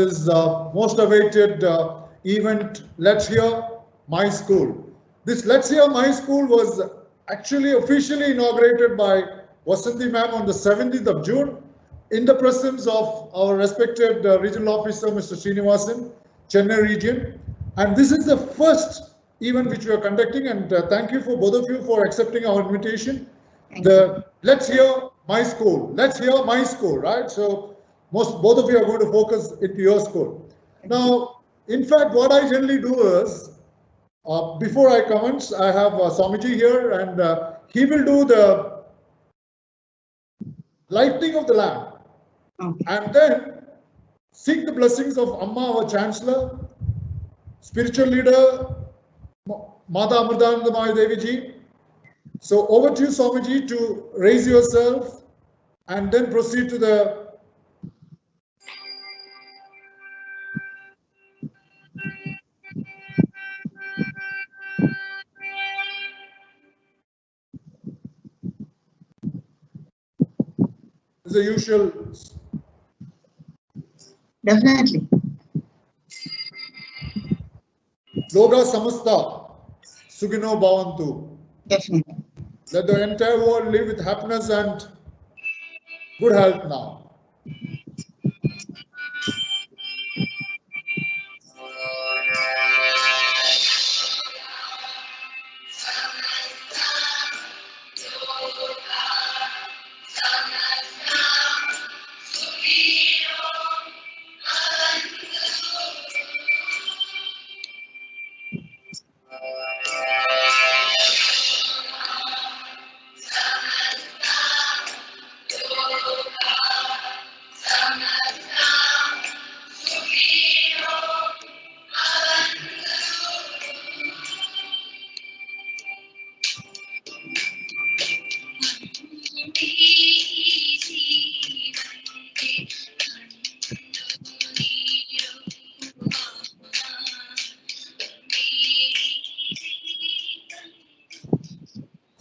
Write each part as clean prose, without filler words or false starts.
This most awaited event, Let's Hear My School. This Let's Hear My School was actually officially inaugurated by Vasanthi ma'am on the 17th of June in the presence of our respected regional officer, Mr. Srinivasan, Chennai region. And this is the first event which we are conducting, and thank you for both of you for accepting our invitation. Let's Hear My School. Let's Hear My School, right? So both of you are going to focus into your school. Now, in fact, what I generally do is, before I commence, I have Swamiji here, and he will do the lighting of the lamp, and then seek the blessings of Amma, our Chancellor, spiritual leader, Mata Amritanandamayi Devi ji. So over to you, Swamiji, to raise yourself and then proceed to the usual. Definitely. Loga Samasta, Sugino Bhavantu. Definitely. Let the entire world live with happiness and good health now.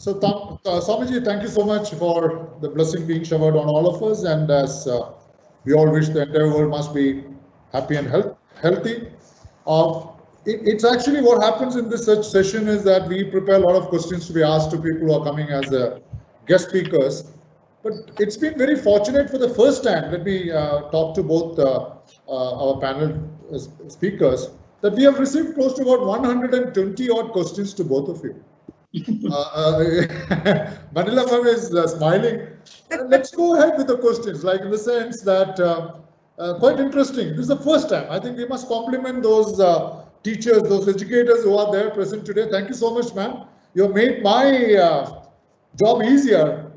So, Swamiji, thank you so much for the blessing being showered on all of us. And as we all wish the entire world must be happy and healthy. It's actually what happens in this such session is that we prepare a lot of questions to be asked to people who are coming as guest speakers. But it's been very fortunate for the first time. Let me talk to both our panel speakers that we have received close to about 120 odd questions to both of you. Manila ma'am is smiling. Let's go ahead with the questions, like in the sense that quite interesting. This is the first time. I think we must compliment those teachers, those educators who are there present today. Thank you so much, ma'am. You have made my job easier.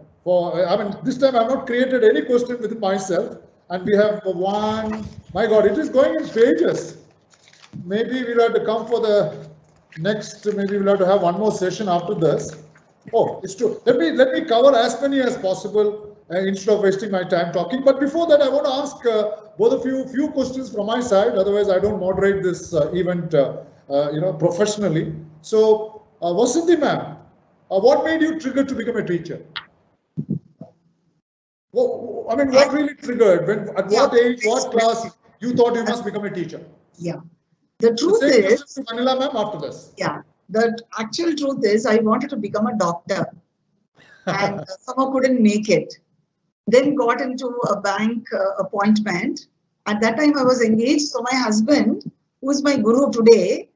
This time I've not created any question within myself, and we have one. My God, it is going in pages. Maybe we'll have to come for the next. Maybe we'll have to have one more session after this. Oh, it's true. Let me cover as many as possible instead of wasting my time talking. But before that, I want to ask both of you a few questions from my side. Otherwise, I don't moderate this event, professionally. So, Vasanthi ma'am, what made you trigger to become a teacher? Well, I mean, what really triggered? At what age, what class you thought you must become a teacher? Yeah. The truth is, to Manila ma'am after this. Yeah, the actual truth is I wanted to become a doctor and somehow couldn't make it. Then got into a bank appointment. At that time I was engaged. So my husband, who is my guru today,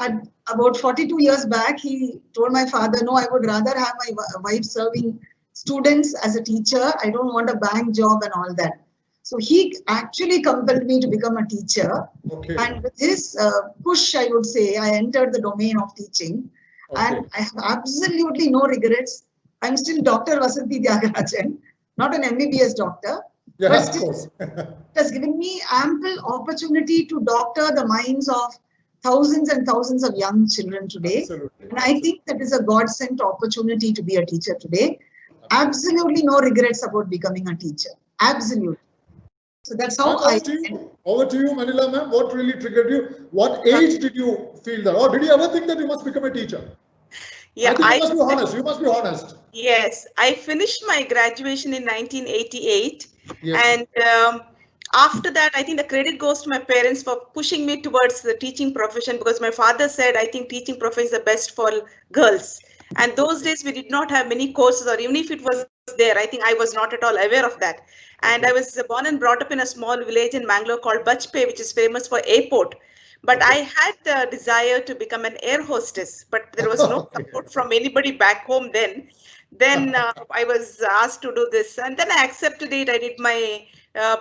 at about 42 years back, he told my father, no, I would rather have my wife serving students as a teacher. I don't want a bank job and all that. So he actually compelled me to become a teacher. Okay. And with his push, I would say, I entered the domain of teaching. Okay. And I have absolutely no regrets. I'm still Dr. Vasanthi Tyagarajan, not an MBBS doctor. Yeah, but still, of course. It has given me ample opportunity to doctor the minds of thousands and thousands of young children today. Absolutely. And I think that is a God-sent opportunity to be a teacher today. Absolutely no regrets about becoming a teacher. Absolutely. So that's how Over to you, Manila ma'am. What really triggered you? What age did you feel that? Or did you ever think that you must become a teacher? Yeah, I think you must be honest. You must be honest. Yes, I finished my graduation in 1988, yes. And after that, I think the credit goes to my parents for pushing me towards the teaching profession, because my father said, I think teaching profession is the best for girls. And those days we did not have many courses, or even if it was there, I think I was not at all aware of that. And I was born and brought up in a small village in Mangalore called Bajpe, which is famous for airport. But I had the desire to become an air hostess, but there was no support from anybody back home then. Then I was asked to do this, and then I accepted it. I did my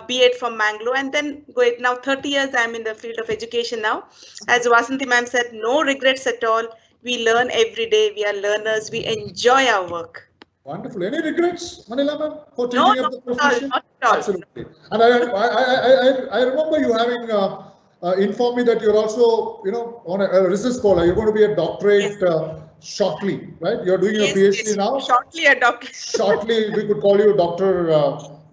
B.Ed from Mangalore, and then now 30 years I'm in the field of education now. As Vasanthi ma'am said, no regrets at all. We learn every day. We are learners. We enjoy our work. Wonderful. Any regrets, Manila ma'am, for No, taking up the profession? not at all. Absolutely. And I remember you having informed me that you're also, on a research scholar. You're going to be a doctorate shortly, right? You're doing your PhD now. Shortly a doctor. Shortly, we could call you Dr.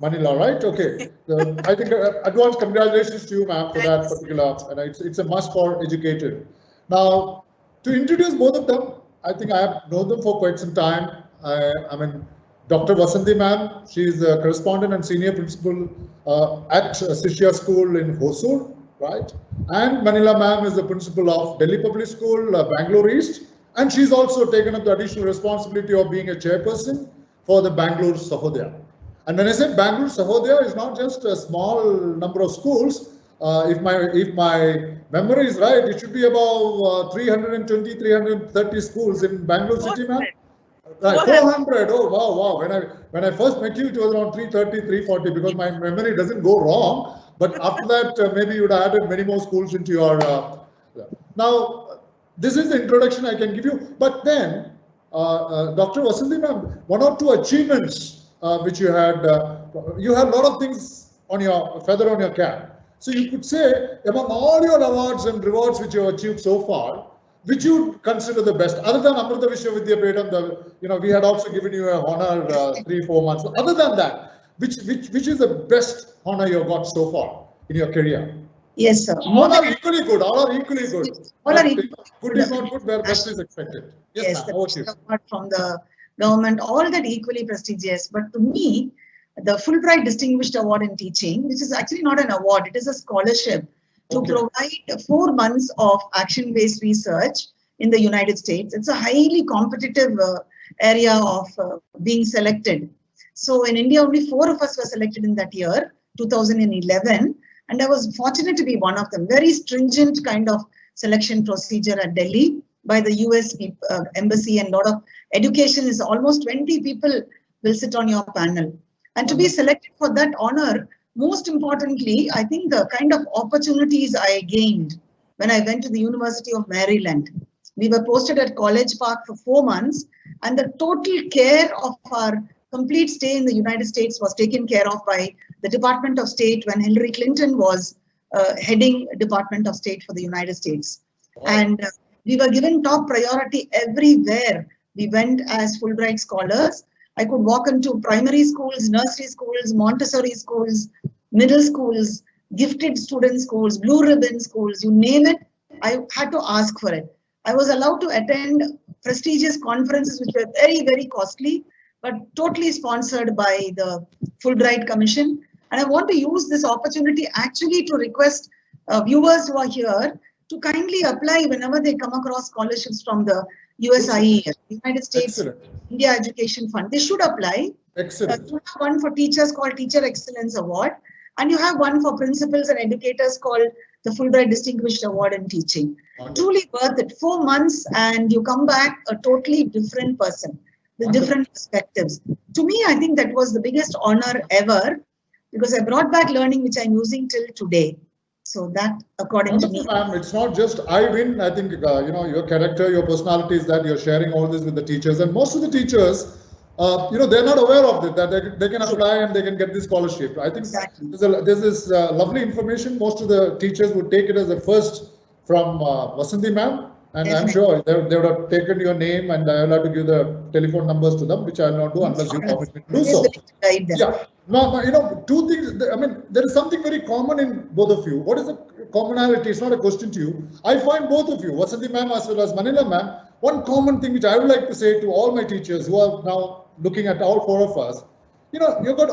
Manila, right? Okay. I think advance congratulations to you, ma'am, for that particular. And it's a must for educated. Now, to introduce both of them, I think I have known them for quite some time. I mean, Dr. Vasanthi ma'am, she is a correspondent and senior principal at Shishya School in Hosur, right? And Manila ma'am is the principal of Delhi Public School, Bangalore East. And she's also taken up the additional responsibility of being a chairperson for the Bangalore Sahodaya. And when I say Bangalore Sahodaya, it's not just a small number of schools. If my memory is right, it should be about 320, 330 schools in Bangalore city, ma'am. Right, 400. Oh wow! When I first met you, it was around 330, 340, because my memory doesn't go wrong. But after that, maybe you'd added many more schools into your. Now, this is the introduction I can give you. But then, Dr. Vasanthi ma'am, one or two achievements which you had. You had a lot of things on your feather on your cap. So you could say, among all your awards and rewards which you have achieved so far, which you consider the best, other than Amrita Vishwavidyapeetham, we had also given you a honor 3-4 months. Other than that, which is the best honor you have got so far in your career? Yes, sir. All are equally good. All are equally good. All are equally good is not good where best is expected. Yes, the award from the government, all that equally prestigious. But to me, the Fulbright Distinguished Award in Teaching, which is actually not an award, it is a scholarship to provide 4 months of action-based research in the United States. It's a highly competitive area of being selected. So in India, only 4 of us were selected in that year, 2011. And I was fortunate to be one of them. Very stringent kind of selection procedure at Delhi by the US embassy, and a lot of education is almost 20 people will sit on your panel. And to be selected for that honor, most importantly, I think the kind of opportunities I gained when I went to the University of Maryland. We were posted at College Park for 4 months, and the total care of our complete stay in the United States was taken care of by the Department of State when Hillary Clinton was heading Department of State for the United States. And we were given top priority everywhere. We went as Fulbright scholars. I could walk into primary schools, nursery schools, Montessori schools, middle schools, gifted student schools, blue ribbon schools, you name it, I had to ask for it. I was allowed to attend prestigious conferences which were very, very costly, but totally sponsored by the Fulbright Commission. And I want to use this opportunity actually to request viewers who are here to kindly apply whenever they come across scholarships from the USIE, United States India Education Fund. They should apply. Excellent. You have one for teachers called Teacher Excellence Award, and you have one for principals and educators called the Fulbright Distinguished Award in Teaching. Truly worth it. 4 months and you come back a totally different person with different perspectives. To me, I think that was the biggest honor ever, because I brought back learning which I'm using till today. So that, according to me, it's not just I win. I think your character, your personality is that you're sharing all this with the teachers, and most of the teachers, they're not aware of it, that they can apply and they can get this scholarship. I think there's this lovely information. Most of the teachers would take it as a first from Vasanthi ma'am, and I'm sure they would have taken your name, and I'll have to give the telephone numbers to them, which I'll not do unless you permit me to do so. Yeah. No, two things. I mean, there is something very common in both of you. What is the commonality? It's not a question to you. I find both of you, Vasanthi ma'am as well as Manila ma'am, one common thing which I would like to say to all my teachers who are now looking at all 4 of us, you've got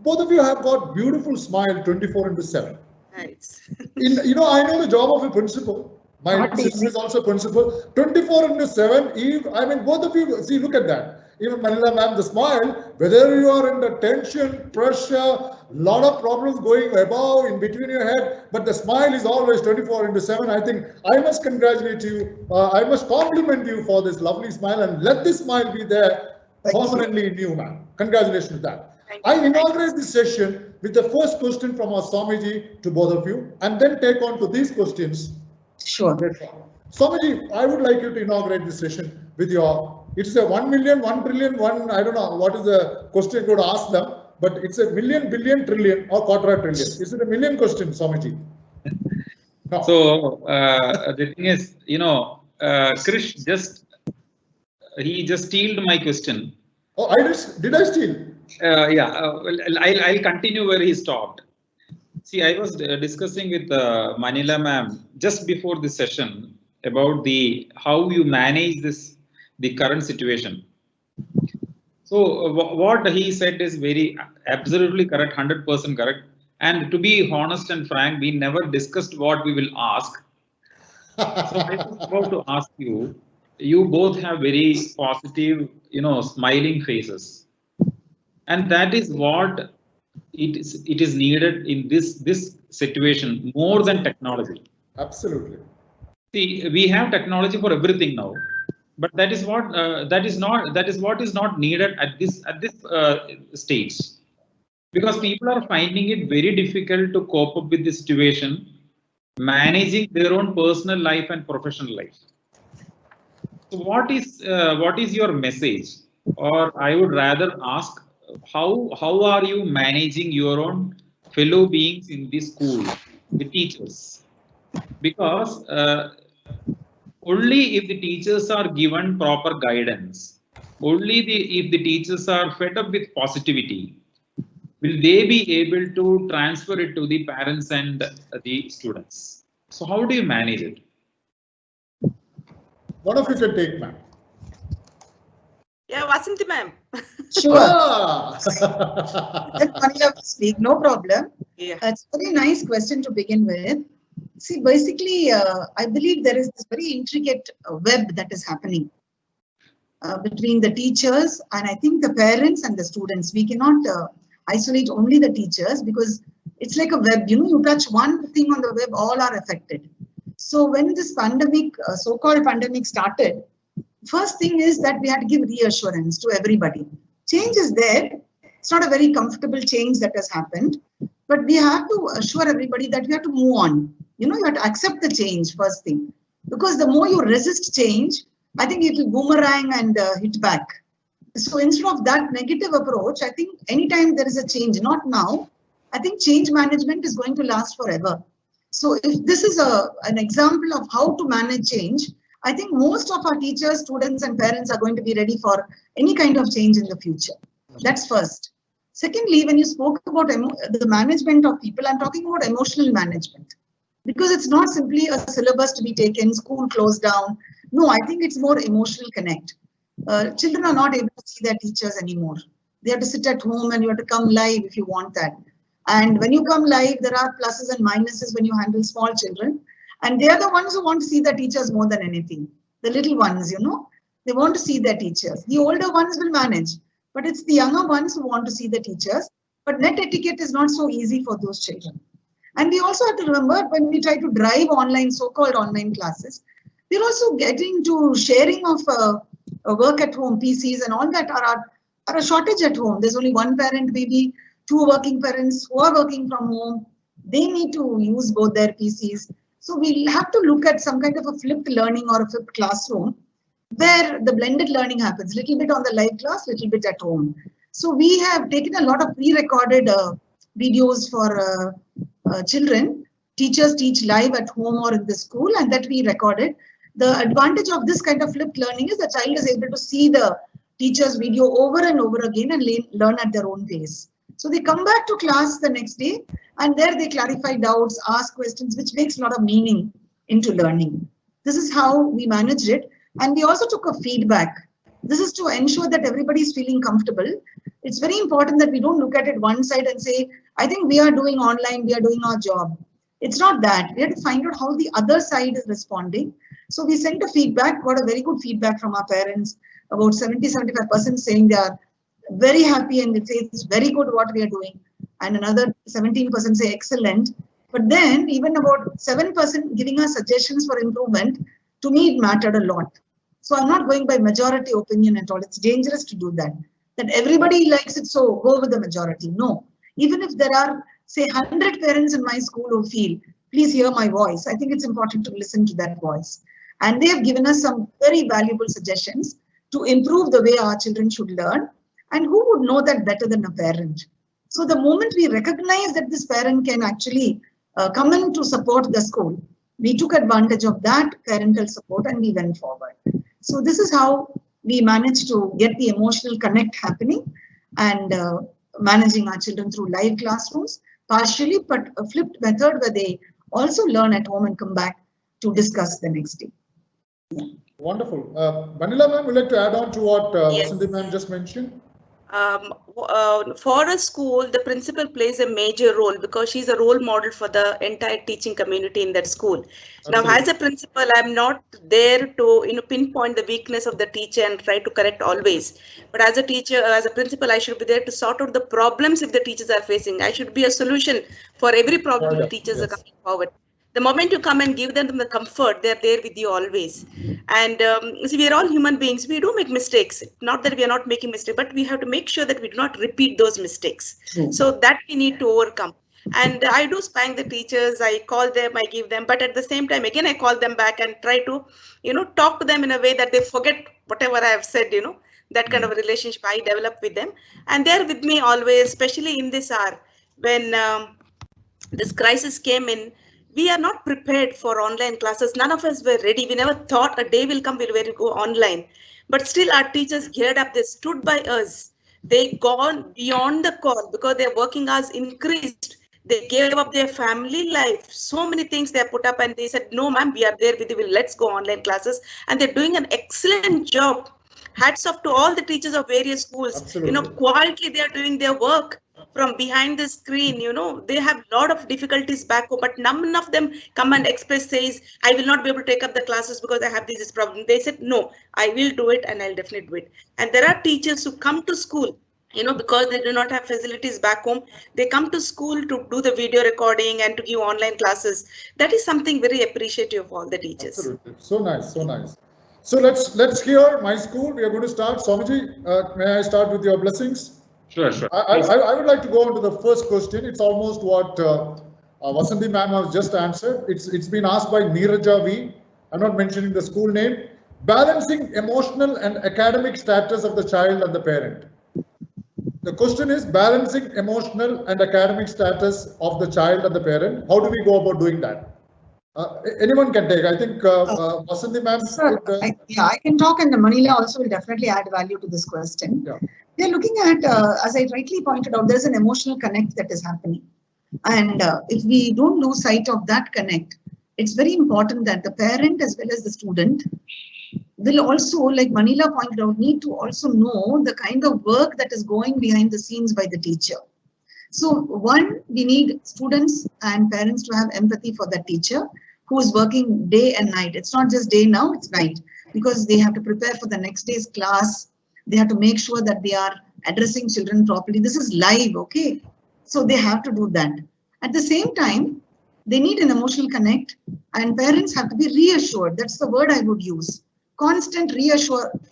both of you have got beautiful smile 24/7. Nice. I know the job of a principal. My Not sister easy. is also a principal. 24/7. I mean, both of you, see, look at that. Even Manila ma'am, the smile, whether you are under tension, pressure, lot of problems going above, in between your head, but the smile is always 24/7. I think I must congratulate you. I must compliment you for this lovely smile, and let this smile be there permanently in you, ma'am. Congratulations to that. I inaugurate this session with the first question from our Swamiji to both of you, and then take on to these questions. Sure. Swamiji, I would like you to inaugurate this session with your, it's a 1 million, 1 trillion, I don't know what is the question you're going to ask them, but it's a million, billion, trillion or quarter trillion. Is it a million question, Swamiji? No. So the thing is, Krish he just stealed my question. Oh, did I steal? I'll continue where he stopped. See, I was discussing with Manila ma'am just before this session about how you manage the current situation. So what he said is absolutely correct, 100% correct. And to be honest and frank, we never discussed what we will ask. So I was about to ask you. You both have very positive, smiling faces, and that is what it is needed in this situation more than technology. Absolutely. See, we have technology for everything now, but that is what is not needed at this stage, because people are finding it very difficult to cope up with the situation, managing their own personal life and professional life. So what is your message, or I would rather ask, how are you managing your own fellow beings in this school, the teachers? Because only if the teachers are given proper guidance, only if the teachers are fed up with positivity, will they be able to transfer it to the parents and the students. So how do you manage it? One of you can take, ma'am. Yeah, Vasanthi ma'am. Sure. Then Manila will speak, no problem. Yeah. It's a very nice question to begin with. See, basically, I believe there is this very intricate web that is happening between the teachers and I think the parents and the students. We cannot isolate only the teachers because it's like a web. You touch one thing on the web, all are affected. So when this pandemic, so-called pandemic started, first thing is that we had to give reassurance to everybody. Change is there. It's not a very comfortable change that has happened, but we have to assure everybody that we have to move on. You have to accept the change, first thing, because the more you resist change, I think it will boomerang and hit back. So instead of that negative approach, I think anytime there is a change, not now, I think change management is going to last forever. So if this is an example of how to manage change, I think most of our teachers, students and parents are going to be ready for any kind of change in the future. That's first. Secondly, when you spoke about the management of people, I'm talking about emotional management. Because it's not simply a syllabus to be taken, school closed down. No, I think it's more emotional connect. Children are not able to see their teachers anymore. They have to sit at home and you have to come live if you want that. And when you come live, there are pluses and minuses when you handle small children. And they are the ones who want to see their teachers more than anything. The little ones, they want to see their teachers. The older ones will manage, but it's the younger ones who want to see the teachers. But net etiquette is not so easy for those children. And we also have to remember when we try to drive online, so-called online classes, we're also getting to sharing of work at home, PCs and all that are a shortage at home. There's only one parent, maybe two working parents who are working from home. They need to use both their PCs. So we'll have to look at some kind of a flipped learning or a flipped classroom where the blended learning happens, little bit on the live class, little bit at home. So we have taken a lot of pre-recorded videos for children. Teachers teach live at home or in the school, and that we recorded. The advantage of this kind of flipped learning is the child is able to see the teacher's video over and over again and learn at their own pace. So they come back to class the next day and there they clarify doubts, ask questions, which makes a lot of meaning into learning. This is how we managed it. And we also took a feedback. This is to ensure that everybody is feeling comfortable. It's very important that we don't look at it one side and say, I think we are doing online, we are doing our job. It's not that. We have to find out how the other side is responding. So we sent a feedback, got a very good feedback from our parents, about 70-75% saying they are very happy and they say it's very good what we are doing. And another 17% say excellent. But then even about 7% giving us suggestions for improvement, to me it mattered a lot. So I'm not going by majority opinion at all. It's dangerous to do that. That everybody likes it, so go with the majority. No. Even if there are, say, 100 parents in my school who feel, please hear my voice, I think it's important to listen to that voice. And they have given us some very valuable suggestions to improve the way our children should learn. And who would know that better than a parent? So the moment we recognize that this parent can actually come in to support the school, we took advantage of that parental support and we went forward. So this is how we managed to get the emotional connect happening and managing our children through live classrooms, partially, but a flipped method where they also learn at home and come back to discuss the next day. Yeah. Wonderful. Manila ma'am, would you like to add on to what Yes. Vasanthi ma'am just mentioned? For a school, the principal plays a major role because she's a role model for the entire teaching community in that school. Absolutely. Now, as a principal, I'm not there to pinpoint the weakness of the teacher and try to correct always. But as a teacher, as a principal, I should be there to sort out the problems if the teachers are facing. I should be a solution for every problem the teachers are coming forward. The moment you come and give them the comfort, they're there with you always. And see, we are all human beings. We do make mistakes. Not that we are not making mistakes, but we have to make sure that we do not repeat those mistakes. So that we need to overcome. And I do spank the teachers. I call them, I give them, but at the same time, again, I call them back and try to, talk to them in a way that they forget whatever I have said, that kind of a relationship I develop with them. And they're with me always, especially in this hour when this crisis came in. We are not prepared for online classes. None of us were ready. We never thought a day will come where we go online. But still our teachers geared up. They stood by us. They gone beyond the call because their working hours increased. They gave up their family life. So many things they put up and they said, no, ma'am, we are there with you. Let's go online classes. And they're doing an excellent job. Hats off to all the teachers of various schools. Absolutely. Quietly they are doing their work. From behind the screen, they have a lot of difficulties back home, but none of them come and express, says, I will not be able to take up the classes because I have this problem. They said, no, I will do it and I'll definitely do it. And there are teachers who come to school, because they do not have facilities back home. They come to school to do the video recording and to give online classes. That is something very appreciative of all the teachers. Absolutely. So nice, so nice. So let's hear my school. We are going to start. Swamiji, may I start with your blessings? Sure, sure. I would like to go on to the first question. It's almost what Vasanthi ma'am has just answered. It's been asked by Neeraja V. I'm not mentioning the school name. Balancing emotional and academic status of the child and the parent. The question is balancing emotional and academic status of the child and the parent. How do we go about doing that? Anyone can take. I think Vasanthi ma'am. I can talk, and Manila also will definitely add value to this question. Yeah. They're looking at, as I rightly pointed out, there's an emotional connect that is happening. And if we don't lose sight of that connect, it's very important that the parent as well as the student will also, like Manila pointed out, need to also know the kind of work that is going behind the scenes by the teacher. So one, we need students and parents to have empathy for that teacher who is working day and night. It's not just day now, it's night, because they have to prepare for the next day's class. They have to make sure that they are addressing children properly. This is live, okay? So they have to do that. At the same time, they need an emotional connect, and parents have to be reassured. That's the word I would use. Constant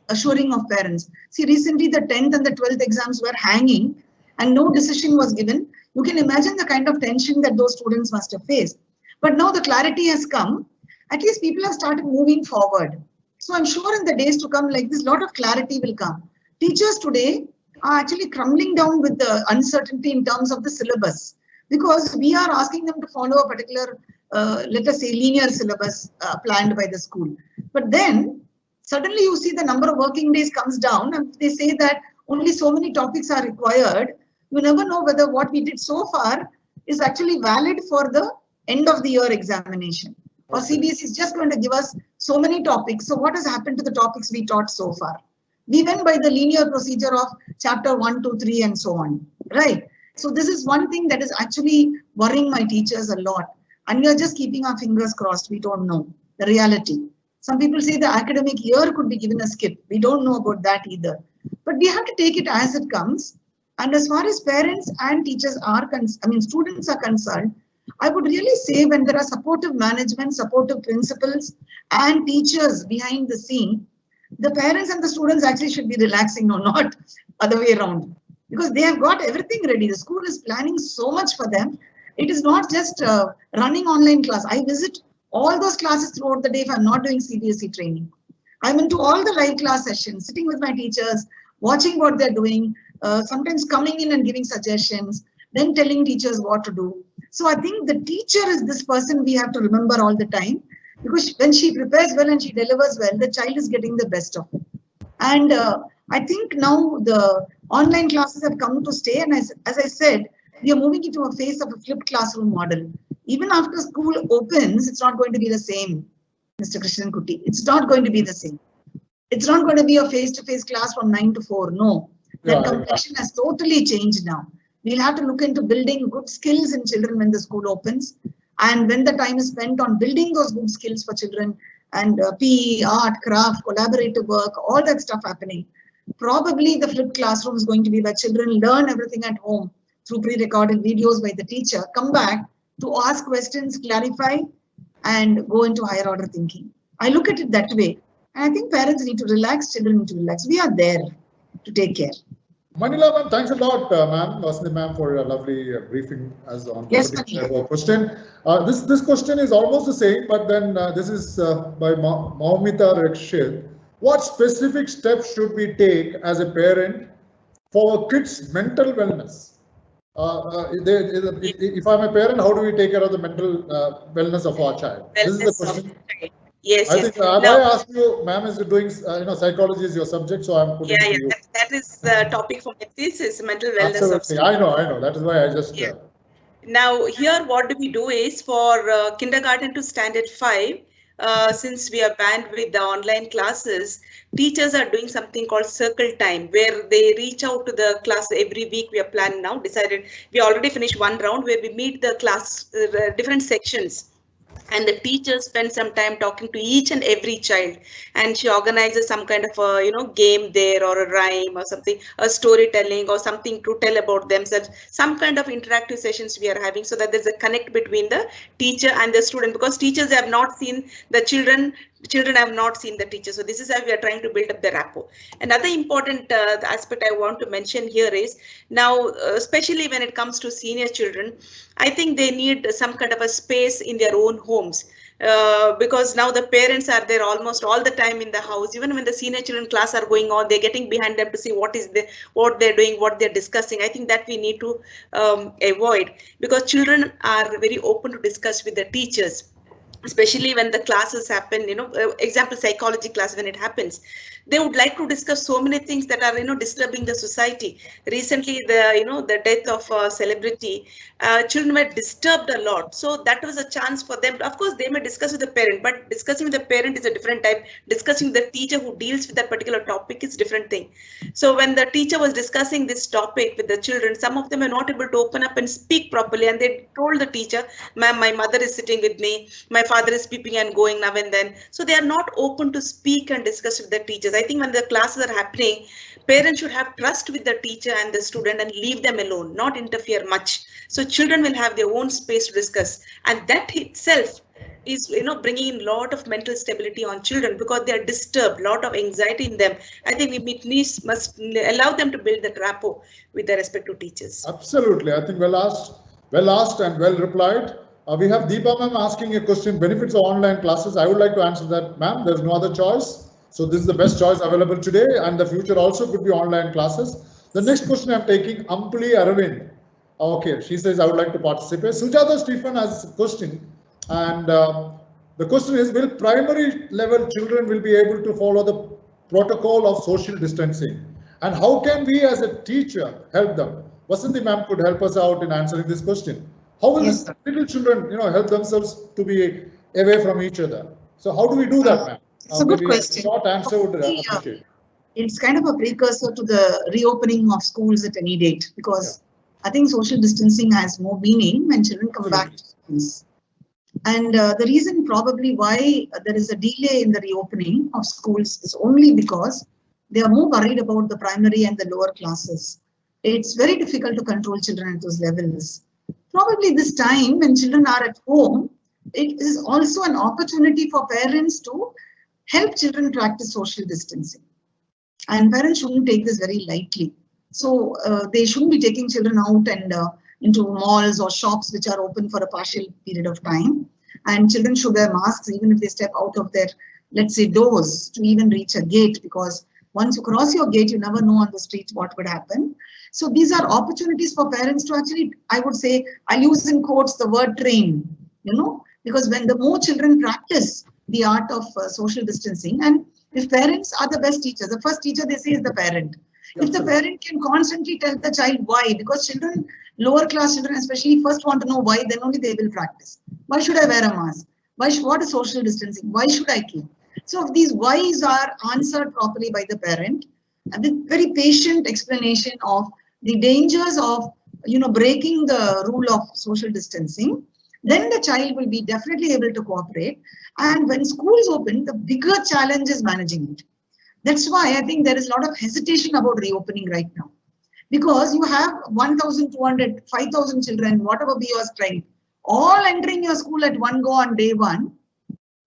assuring of parents. See, recently the 10th and the 12th exams were hanging and no decision was given. You can imagine the kind of tension that those students must have faced. But now the clarity has come. At least people have started moving forward. So I'm sure in the days to come, like this, a lot of clarity will come. Teachers today are actually crumbling down with the uncertainty in terms of the syllabus, because we are asking them to follow a particular, let us say, linear syllabus planned by the school. But then suddenly you see the number of working days comes down and they say that only so many topics are required. You never know whether what we did so far is actually valid for the end of the year examination. Or CBSE is just going to give us so many topics. So what has happened to the topics we taught so far? We went by the linear procedure of chapter 1, 2, 3 and so on, right? So this is one thing that is actually worrying my teachers a lot. And we are just keeping our fingers crossed. We don't know the reality. Some people say the academic year could be given a skip. We don't know about that either. But we have to take it as it comes. And as far as parents and teachers are students are concerned, I would really say when there are supportive management, supportive principals and teachers behind the scene, the parents and the students actually should be relaxing, no, not other way around. Because they have got everything ready. The school is planning so much for them. It is not just running online class. I visit all those classes throughout the day if I'm not doing CBSE training. I'm into all the live class sessions, sitting with my teachers, watching what they're doing, sometimes coming in and giving suggestions, then telling teachers what to do. So I think the teacher is this person we have to remember all the time, because when she prepares well and she delivers well, the child is getting the best of it. And I think now the online classes have come to stay. And as I said, we are moving into a phase of a flipped classroom model. Even after school opens, it's not going to be the same, Mr. Krishnan Kutty. It's not going to be the same. It's not going to be a face-to-face class from 9 to 4. No, that complexion has totally changed now. We'll have to look into building good skills in children when the school opens. And when the time is spent on building those good skills for children and PE, art, craft, collaborative work, all that stuff happening, probably the flipped classroom is going to be where children learn everything at home through pre-recorded videos by the teacher, come back to ask questions, clarify, and go into higher order thinking. I look at it that way. And I think parents need to relax, children need to relax. We are there to take care. Manila ma'am, thanks a lot, ma'am, Vasni ma'am, for a lovely briefing as on the question. This question is almost the same, but then this is by Maumita Rakshit. What specific steps should we take as a parent for kids' mental wellness? If I'm a parent, how do we take care of the mental wellness of our child? This is the question. Yes, I think I asked you, ma'am, is doing psychology is your subject, so I'm putting it to you. That is the topic for my thesis, mental wellness. Absolutely. I know. That is why I just. Now here, what do we do is for kindergarten to standard 5. Since we are banned with the online classes, teachers are doing something called circle time, where they reach out to the class every week. We are planning now, decided we already finished one round where we meet the class, different sections. And the teacher spends some time talking to each and every child, and she organizes some kind of a game there, or a rhyme or something, a storytelling or something to tell about themselves, some kind of interactive sessions we are having, so that there's a connect between the teacher and the student, because teachers have not seen the children have not seen the teacher. So this is how we are trying to build up the rapport. Another important aspect I want to mention here is now, especially when it comes to senior children, I think they need some kind of a space in their own homes. Because now the parents are there almost all the time in the house. Even when the senior children class are going on, they're getting behind them to see what they're doing, what they're discussing. I think that we need to avoid, because children are very open to discuss with the teachers, especially when the classes happen, example, psychology class, when it happens, they would like to discuss so many things that are, disturbing the society. Recently, the death of a celebrity, children were disturbed a lot. So that was a chance for them. Of course, they may discuss with the parent, but discussing with the parent is a different type. Discussing with the teacher who deals with that particular topic is a different thing. So when the teacher was discussing this topic with the children, some of them were not able to open up and speak properly. And they told the teacher, ma'am, my mother is sitting with me. My father is peeping and going now and then. So they are not open to speak and discuss with the teachers. I think when the classes are happening, parents should have trust with the teacher and the student and leave them alone, not interfere much. So children will have their own space to discuss. And that itself is, bringing in a lot of mental stability on children, because they are disturbed, a lot of anxiety in them. I think we must allow them to build that rapport with their respective teachers. Absolutely. I think well asked and well replied. We have Deepa ma'am asking a question, benefits of online classes. I would like to answer that, ma'am. There's no other choice. So this is the best choice available today, and the future also could be online classes. The next question I'm taking, Ampuli Aravind. Okay, she says, I would like to participate. Sujata Stephen has a question, and the question is, will primary level children will be able to follow the protocol of social distancing? And how can we as a teacher help them? Vasanthi ma'am could help us out in answering this question. How will these little children, help themselves to be away from each other? So how do we do that, ma'am? It's a good question. Short answer would appreciate. it's kind of a precursor to the reopening of schools at any date, because I think social distancing has more meaning when children come back to schools. And the reason probably why there is a delay in the reopening of schools is only because they are more worried about the primary and the lower classes. It's very difficult to control children at those levels. Probably this time when children are at home, it is also an opportunity for parents to help children practice social distancing. And parents shouldn't take this very lightly. So they shouldn't be taking children out and into malls or shops which are open for a partial period of time. And children should wear masks even if they step out of their, let's say, doors to even reach a gate, because once you cross your gate, you never know on the street what could happen. So these are opportunities for parents to actually, I would say, I use in quotes the word train, you know, because when the more children practice the art of social distancing, and if parents are the best teachers, the first teacher they say is the parent. If the parent can constantly tell the child why, because children, lower class children especially, first want to know why, then only they will practice. Why should I wear a mask? What is social distancing? Why should I keep? So if these whys are answered properly by the parent, and with very patient explanation of the dangers of, you know, breaking the rule of social distancing, then the child will be definitely able to cooperate. And when schools open, the bigger challenge is managing it. That's why I think there is a lot of hesitation about reopening right now, because you have 1,200, 5,000 children, whatever be your strength, all entering your school at one go on day one.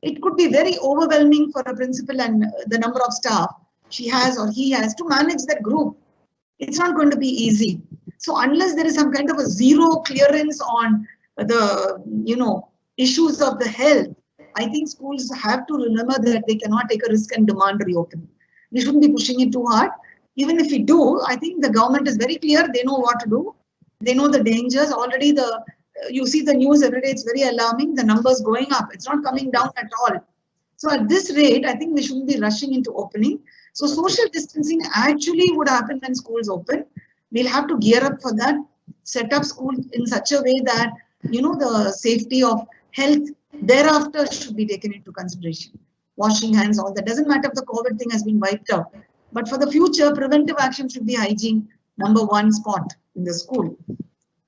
It could be very overwhelming for a principal and the number of staff she has or he has to manage that group. It's not going to be easy. So unless there is some kind of a zero clearance on the, you know, issues of the health, I think schools have to remember that they cannot take a risk and demand reopening. We shouldn't be pushing it too hard. Even if we do, I think the government is very clear. They know what to do. They know the dangers. Already you see the news every day, it's very alarming. The numbers going up. It's not coming down at all. So at this rate, I think we shouldn't be rushing into opening. So social distancing actually would happen when schools open. We'll have to gear up for that, set up school in such a way that, you know, the safety of health thereafter should be taken into consideration. Washing hands, all that. Doesn't matter if the COVID thing has been wiped out. But for the future, preventive action should be hygiene, #1 spot in the school.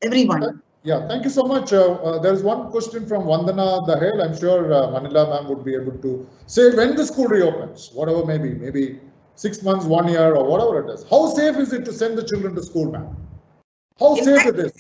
Everyone. Yeah, thank you so much. There is one question from Vandana Dahel. I'm sure Manila ma'am would be able to say when the school reopens, whatever maybe 6 months, 1 year, or whatever it is. How safe is it to send the children to school, ma'am? How safe it is?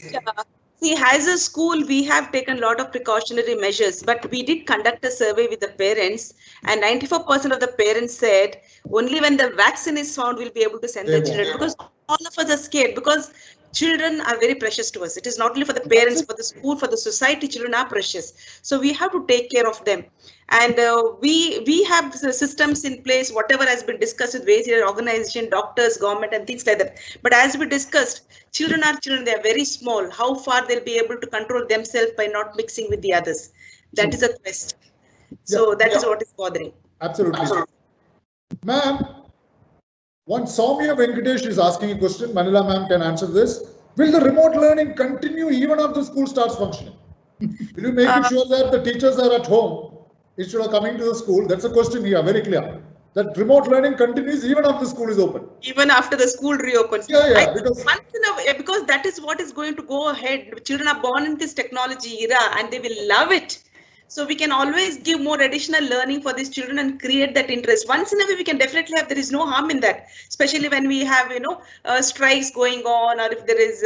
See, as a school, we have taken a lot of precautionary measures, but we did conduct a survey with the parents, and 94% of the parents said only when the vaccine is found, we'll be able to send the children, because all of us are scared, because children are very precious to us. It is not only for the parents, for the school, for the society, children are precious. So we have to take care of them. And we have systems in place, whatever has been discussed with various organizations, doctors, government, and things like that. But as we discussed, children are children, they are very small. How far they'll be able to control themselves by not mixing with the others? That is a question. So that is what is bothering. Absolutely. Ma'am, one Soumya Venkatesh is asking a question. Manila ma'am can answer this. Will the remote learning continue even after school starts functioning? Will you make it sure that the teachers are at home instead of coming to the school? That's a question here, very clear. That remote learning continues even after school is open. Even after the school reopens. Yeah, because because that is what is going to go ahead. Children are born in this technology era and they will love it. So we can always give more additional learning for these children and create that interest. Once in a way, we can definitely have, there is no harm in that, especially when we have, strikes going on, or if there is,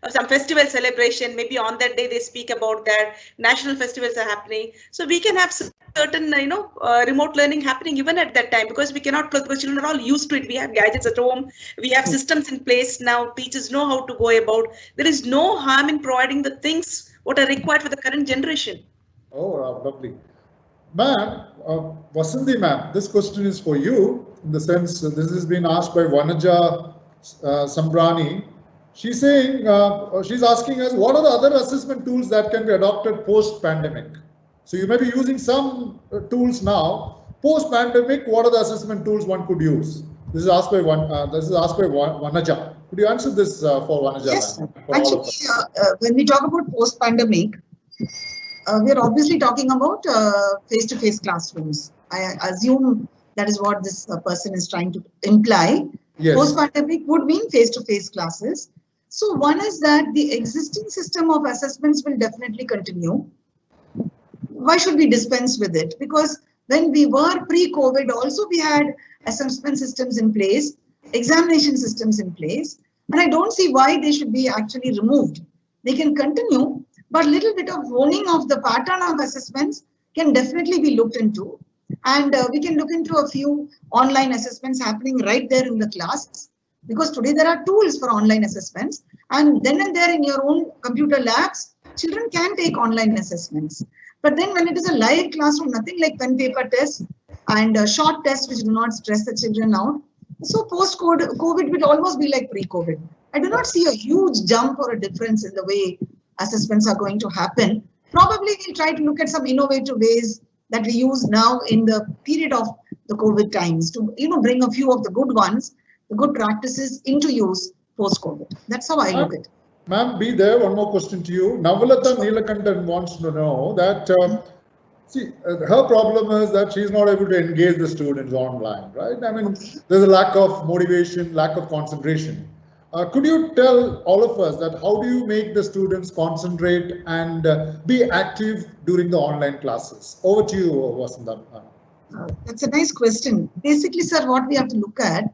some festival celebration, maybe on that day they speak about that, national festivals are happening. So we can have certain, remote learning happening even at that time, because we cannot close, because children are all used to it. We have gadgets at home. We have systems in place now. Teachers know how to go about. There is no harm in providing the things what are required for the current generation. Oh, lovely. Ma'am, Vasanthi ma'am, this question is for you, in the sense this has been asked by Vanaja Sambrani. She's saying, she's asking us, what are the other assessment tools that can be adopted post-pandemic? So you may be using some tools now. Post-pandemic, what are the assessment tools one could use? This is asked by Vanaja. Could you answer this for Vanaja? Yes, actually, when we talk about post-pandemic, we are obviously talking about face-to-face classrooms. I assume That is what this person is trying to imply. Yes. Post-pandemic would mean face-to-face classes. So one is that the existing system of assessments will definitely continue. Why should we dispense with it? Because when we were pre-COVID, also we had assessment systems in place, examination systems in place, and I don't see why they should be actually removed. They can continue, but little bit of honing of the pattern of assessments can definitely be looked into. And we can look into a few online assessments happening right there in the class, because today there are tools for online assessments, and then and there in your own computer labs, children can take online assessments. But then when it is a live classroom, nothing like pen paper tests and short tests which do not stress the children out. So post-COVID will almost be like pre-COVID. I do not see a huge jump or a difference in the way assessments are going to happen. Probably we'll try to look at some innovative ways that we use now in the period of the COVID times to, bring a few of the good ones, the good practices into use post-COVID. That's how I look at it. Ma'am, be there. One more question to you. Navalata Neelakantan wants to know that, her problem is that she's not able to engage the students online, right? I mean, there's a lack of motivation, lack of concentration. Could you tell all of us that how do you make the students concentrate and be active during the online classes? Over to you, Vasantha. That's a nice question. Basically, sir, what we have to look at,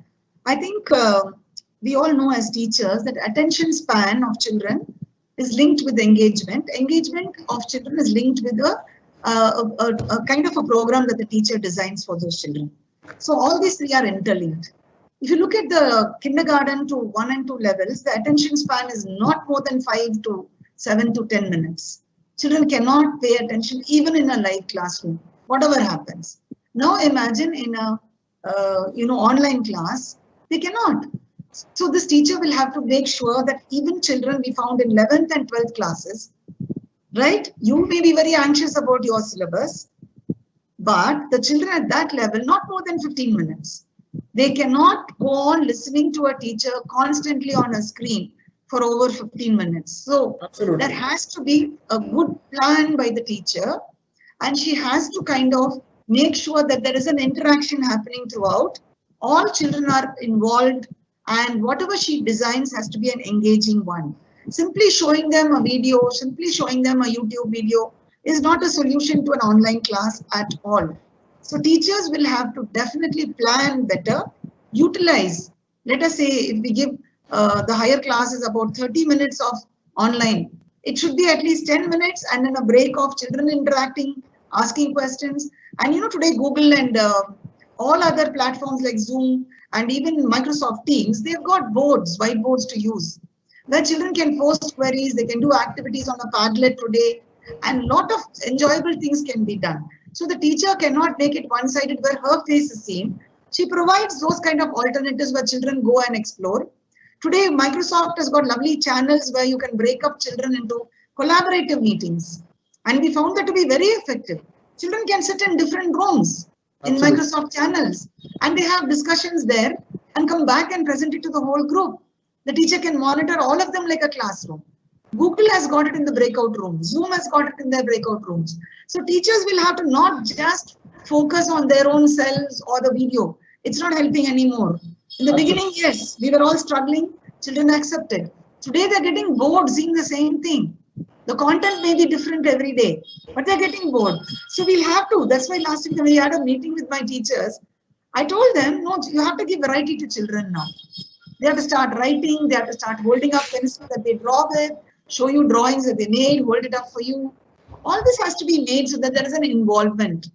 I think we all know as teachers that attention span of children is linked with engagement. Engagement of children is linked with a kind of a program that the teacher designs for those children. So all these three are interlinked. If you look at the kindergarten to 1 and 2 levels, the attention span is not more than 5 to 7 to 10 minutes. Children cannot pay attention even in a live classroom, whatever happens. Now imagine in a online class, they cannot. So this teacher will have to make sure that even children we found in 11th and 12th classes, right? You may be very anxious about your syllabus, but the children at that level, not more than 15 minutes. They cannot go on listening to a teacher constantly on a screen for over 15 minutes. So Absolutely. There has to be a good plan by the teacher, and she has to kind of make sure that there is an interaction happening throughout. All children are involved, and whatever she designs has to be an engaging one. Simply showing them a video, simply showing them a YouTube video is not a solution to an online class at all. So teachers will have to definitely plan better, utilize, let us say if we give the higher classes about 30 minutes of online, it should be at least 10 minutes and then a break of children interacting, asking questions. And today Google and all other platforms like Zoom and even Microsoft Teams, they've got boards, whiteboards to use, where children can post queries, they can do activities on a Padlet today, and a lot of enjoyable things can be done. So the teacher cannot make it one-sided where her face is seen. She provides those kind of alternatives where children go and explore. Today, Microsoft has got lovely channels where you can break up children into collaborative meetings. And we found that to be very effective. Children can sit in different rooms in Absolutely. Microsoft channels, and they have discussions there and come back and present it to the whole group. The teacher can monitor all of them like a classroom. Google has got it in the breakout rooms. Zoom has got it in their breakout rooms. So teachers will have to not just focus on their own selves or the video. It's not helping anymore. In the beginning, yes, we were all struggling. Children accepted. Today they're getting bored seeing the same thing. The content may be different every day, but they're getting bored. So we'll have to. That's why last week when we had a meeting with my teachers, I told them, no, you have to give variety to children now. They have to start writing. They have to start holding up pencils that they draw with, show you drawings that they made, hold it up for you. All this has to be made so that there is an involvement,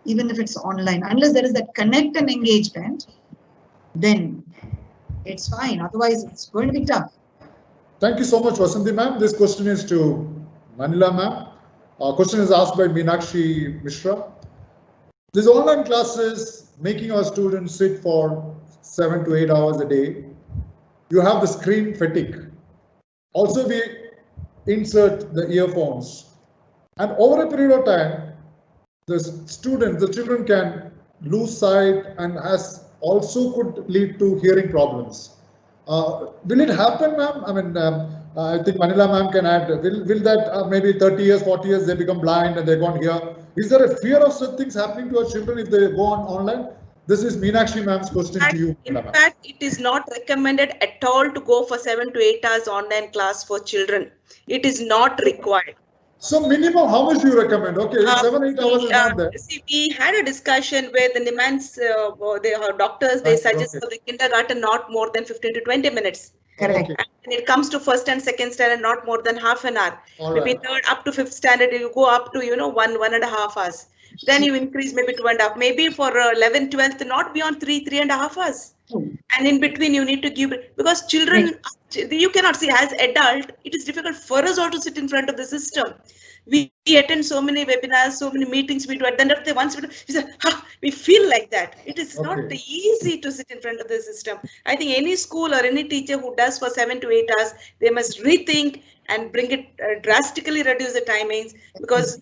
even if it's online. Unless there is that connect and engagement, then it's fine. Otherwise, it's going to be tough. Thank you so much, Vasanthi ma'am. This question is to Manila ma'am. Question is asked by Meenakshi Mishra. These online classes making our students sit for 7 to 8 hours a day. You have the screen fatigue. Also, we insert the earphones, and over a period of time, the children can lose sight and also could lead to hearing problems. Will it happen, ma'am? I mean, I think Manila ma'am can add. Will that maybe 30 years, 40 years they become blind and they can't hear? Is there a fear of such things happening to our children if they go on online? This is Meenakshi ma'am's question to you. In fact, it is not recommended at all to go for 7 to 8 hours online class for children. It is not required. So minimum, how much do you recommend? Okay, 7-8 hours is not there. See, we had a discussion where the Niemann's doctors, they suggest for the kindergarten not more than 15 to 20 minutes. Correct. Okay. And when it comes to first and second standard, not more than half an hour. All Maybe right. third up to fifth standard, you go up to 1.5 hours. Then you increase maybe 2.5. Maybe for 11th, 12th, not beyond 3.5 hours. And in between, you need to give, because children, you cannot see as adult, it is difficult for us all to sit in front of the system. We attend so many webinars, so many meetings, we do at the end of the day, once we say, we feel like that. It is not easy to sit in front of the system. I think any school or any teacher who does for 7 to 8 hours, they must rethink and bring it drastically reduce the timings, because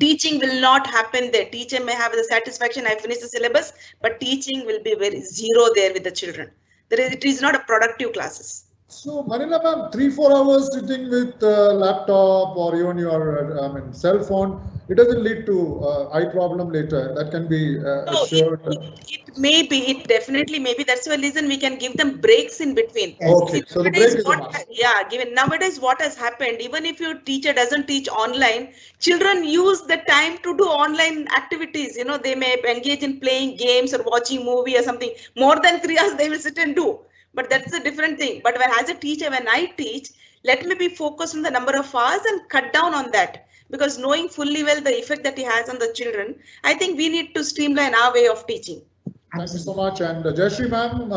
teaching will not happen there. Teacher may have the satisfaction, I finished the syllabus, but teaching will be very zero there with the children. It is not a productive classes. So Manila ma'am, 3-4 hours sitting with laptop or even your cell phone, it doesn't lead to eye problem later. That can be assured. It may be, it definitely may be. That's why listen, we can give them breaks in between. Okay, so the break is given nowadays what has happened, even if your teacher doesn't teach online, children use the time to do online activities. They may engage in playing games or watching movie or something. More than 3 hours they will sit and do. But that's a different thing. But as a teacher, when I teach, let me be focused on the number of hours and cut down on that. Because knowing fully well the effect that he has on the children, I think we need to streamline our way of teaching. Thank you so much. And Jayashree ma'am,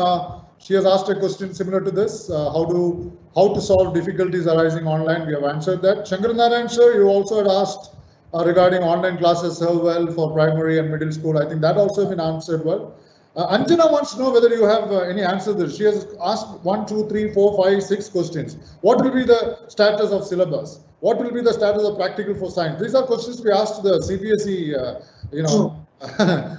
she has asked a question similar to this. How to solve difficulties arising online? We have answered that. Shankaranarayan sir, you also had asked regarding online classes serve well for primary and middle school. I think that also has been answered well. Anjana wants to know whether you have any answer to this. She has asked 1, 2, 3, 4, 5, 6 questions. What will be the status of syllabus? What will be the status of practical for science? These are questions we asked the CBSE,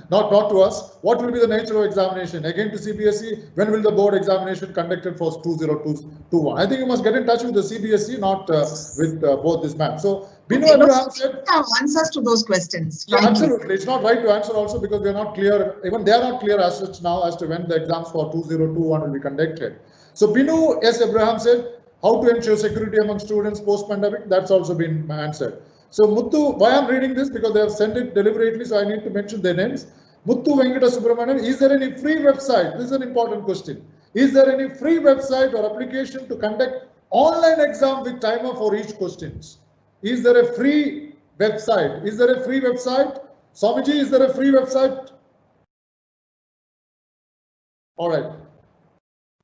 not to us. What will be the nature of examination? Again to CBSE, when will the board examination conducted for 2021? I think you must get in touch with the CBSE, not with both this ma'am. So Binu Abraham said answers to those questions. Yeah, absolutely. It's not right to answer also because we are not clear. Even they are not clear as such now as to when the exams for 2021 will be conducted. So Binu S. Abraham said, how to ensure security among students post-pandemic? That's also been answered. So Muthu, why I'm reading this? Because they have sent it deliberately, so I need to mention their names. Muthu Venkata Subramanian, is there any free website? This is an important question. Is there any free website or application to conduct online exam with timer for each questions? Is there a free website? Is there a free website? Swamiji, is there a free website? All right.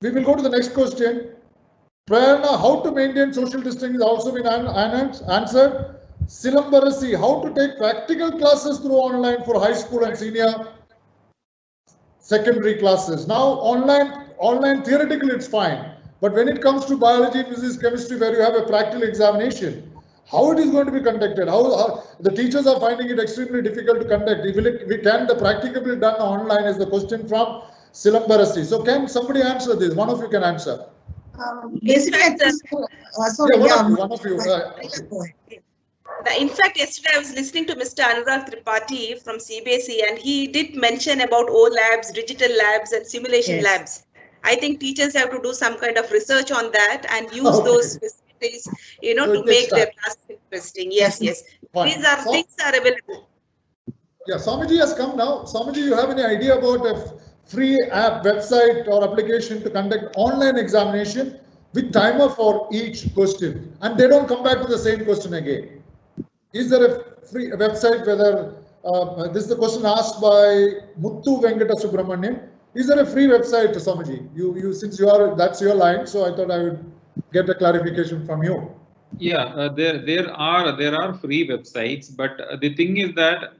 We will go to the next question. Prerna, how to maintain social distancing has also been answered. Silambarasi, how to take practical classes through online for high school and senior secondary classes. Now, online theoretically it's fine. But when it comes to biology, physics, chemistry, where you have a practical examination, how it is going to be conducted? How the teachers are finding it extremely difficult to conduct. Can the practical be done online is the question from Silambarasi. So can somebody answer this? One of you can answer. Basically, one of you. In fact, yesterday I was listening to Mr. Anurag Tripathi from CBSE, and he did mention about O labs, digital labs, and simulation labs. I think teachers have to do some kind of research on that and use those facilities, so to make their class interesting. Yes. Fine. These are things are available. Yeah, Swamiji has come now. Swamiji, you have any idea about a free app, website, or application to conduct online examination with timer for each question, and they don't come back to the same question again? Is there a free website? Whether this is the question asked by Muthu Venkata Subramanian. Is there a free website, Swamiji? You since that's your line, so I thought I would get a clarification from you. Yeah, there are free websites, but the thing is that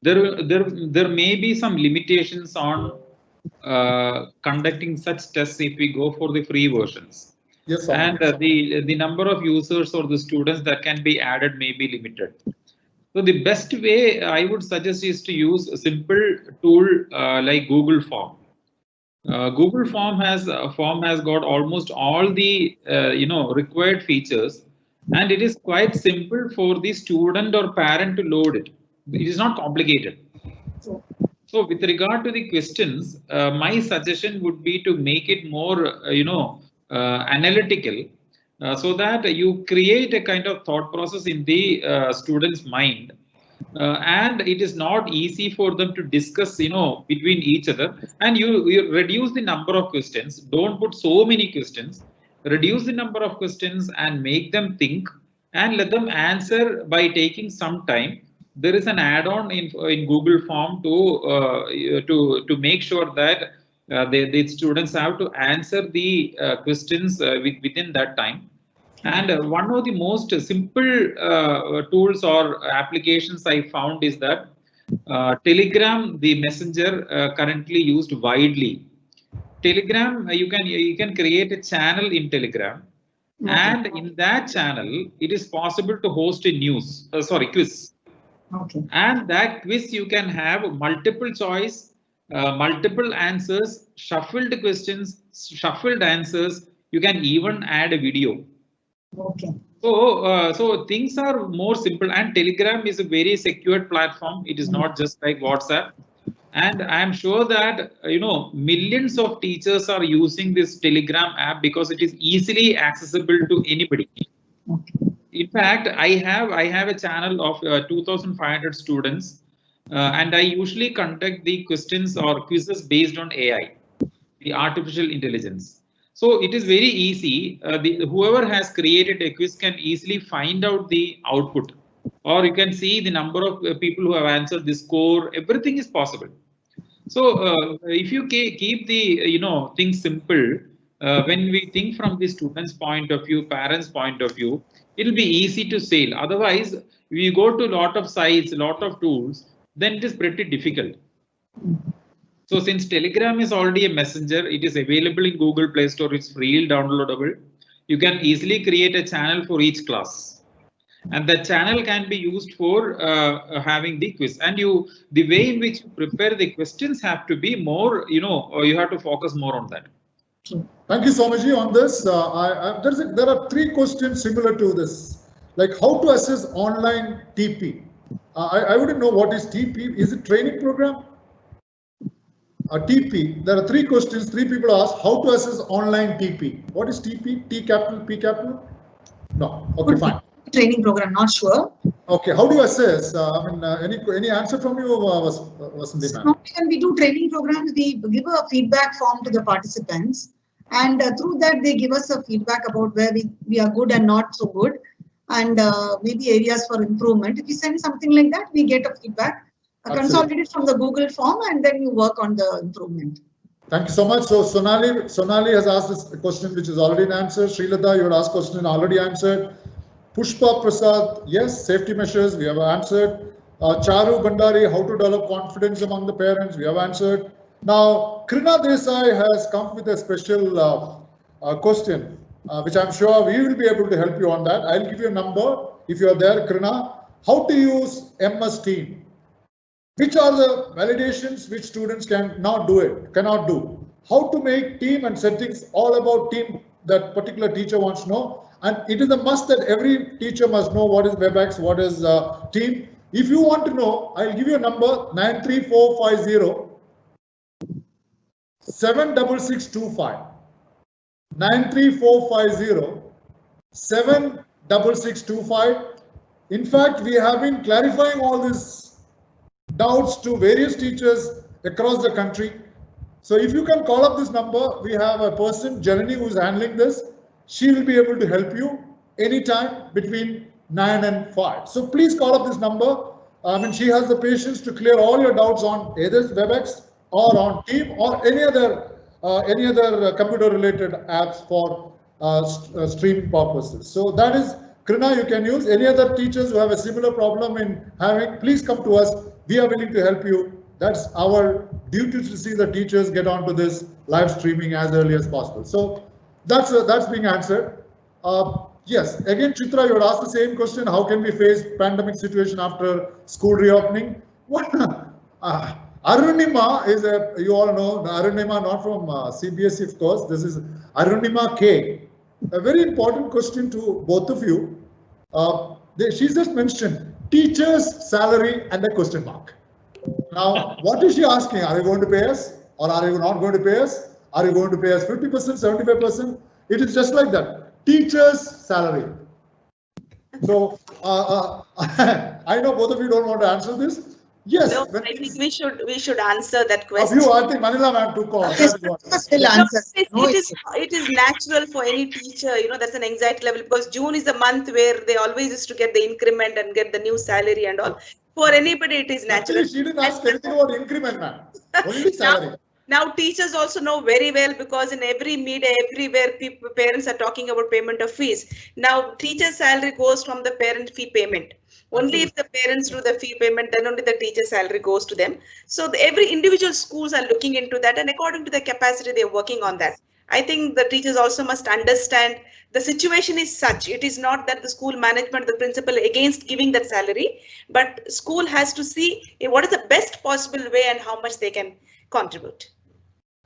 there may be some limitations on conducting such tests if we go for the free versions. Yes, and the number of users or the students that can be added may be limited. So the best way I would suggest is to use a simple tool like Google Form. Google Form has got almost all the required features, and it is quite simple for the student or parent to load it. It is not complicated. So with regard to the questions, my suggestion would be to make it more, analytical, so that you create a kind of thought process in the student's mind. And it is not easy for them to discuss, between each other. And you reduce the number of questions. Don't put so many questions. Reduce the number of questions and make them think and let them answer by taking some time. There is an add-on in Google Form to make sure that the students have to answer the questions within that time. And one of the most simple tools or applications I found is that Telegram, the messenger currently used widely. Telegram, you can create a channel in Telegram, and in that channel, it is possible to host a quiz. Okay. And that quiz you can have multiple choice, multiple answers, shuffled questions, shuffled answers. You can even add a video. Okay. So things are more simple, and Telegram is a very secured platform. It is not just like WhatsApp. And I am sure that millions of teachers are using this Telegram app because it is easily accessible to anybody. Okay. In fact, I have a channel of 2,500 students, and I usually conduct the questions or quizzes based on AI, the artificial intelligence. So it is very easy. Whoever has created a quiz can easily find out the output, or you can see the number of people who have answered the score. Everything is possible. So if you keep the things simple, when we think from the student's point of view, parents' point of view, it'll be easy to sail. Otherwise, we go to a lot of sites, a lot of tools, then it is pretty difficult. So since Telegram is already a messenger, it is available in Google Play Store, it's freely downloadable. You can easily create a channel for each class. And that channel can be used for having the quiz. And the way in which you prepare the questions have to be more, you have to focus more on that. Thank you, Somaji, on this. There are 3 questions similar to this, like how to assess online TP. I wouldn't know what is TP. Is it training program? TP. There are 3 questions. 3 people ask how to assess online TP. What is TP? T capital, P capital? No. Okay, fine. Training program, not sure. Okay, how do you assess? Any answer from you, Vasanthi ma'am? Normally when we do training programs, we give a feedback form to the participants, and through that they give us a feedback about where we are good and not so good, and maybe areas for improvement. If we send something like that, we get a feedback consolidated from the Google form, and then you work on the improvement. Thank you so much. So Sonali has asked this question which is already answered. Srilata, you had asked question already answered. Pushpa Prasad, yes, safety measures, we have answered. Charu Bandari, how to develop confidence among the parents, we have answered. Now, Krina Desai has come with a special question, which I'm sure we will be able to help you on that. I'll give you a number if you are there, Krina. How to use MS Team? Which are the validations which students cannot do? How to make team and settings all about team that particular teacher wants to know. And it is a must that every teacher must know what is WebEx, what is team. If you want to know, I'll give you a number 93450 76625. 93450 76625. In fact, we have been clarifying all these doubts to various teachers across the country. So if you can call up this number, we have a person, Janani, who is handling this. She will be able to help you anytime between 9 and 5. So please call up this number. She has the patience to clear all your doubts on either WebEx or on Team or any other computer related apps for streaming purposes. So that is, Krina, you can use. Any other teachers who have a similar problem in having, please come to us. We are willing to help you. That's our duty to see the teachers get onto this live streaming as early as possible. So that's being answered. Yes, again, Chitra, you would ask the same question. How can we face pandemic situation after school reopening? Arunima is you all know, Arunima, not from CBSE, of course. This is Arunima K. A very important question to both of you. She just mentioned teacher's salary and a question mark. Now, what is she asking? Are you going to pay us or are you not going to pay us? Are you going to pay us 50%, 75%? It is just like that. Teacher's salary. So I know both of you don't want to answer this. Yes, No, I think we should answer that question. I think Manila ma'am took call. Still answer. No, It is natural for any teacher, that's an anxiety level, because June is the month where they always used to get the increment and get the new salary and all. For anybody, it is natural. Actually, she didn't ask anything about increment, ma'am. Only salary. Now teachers also know very well, because in every media, everywhere, parents are talking about payment of fees. Now teacher salary goes from the parent fee payment. Only if the parents do the fee payment, then only the teacher salary goes to them. So every individual schools are looking into that, and according to the capacity, they're working on that. I think the teachers also must understand the situation is such. It is not that the school management, the principal against giving that salary, but school has to see what is the best possible way and how much they can contribute.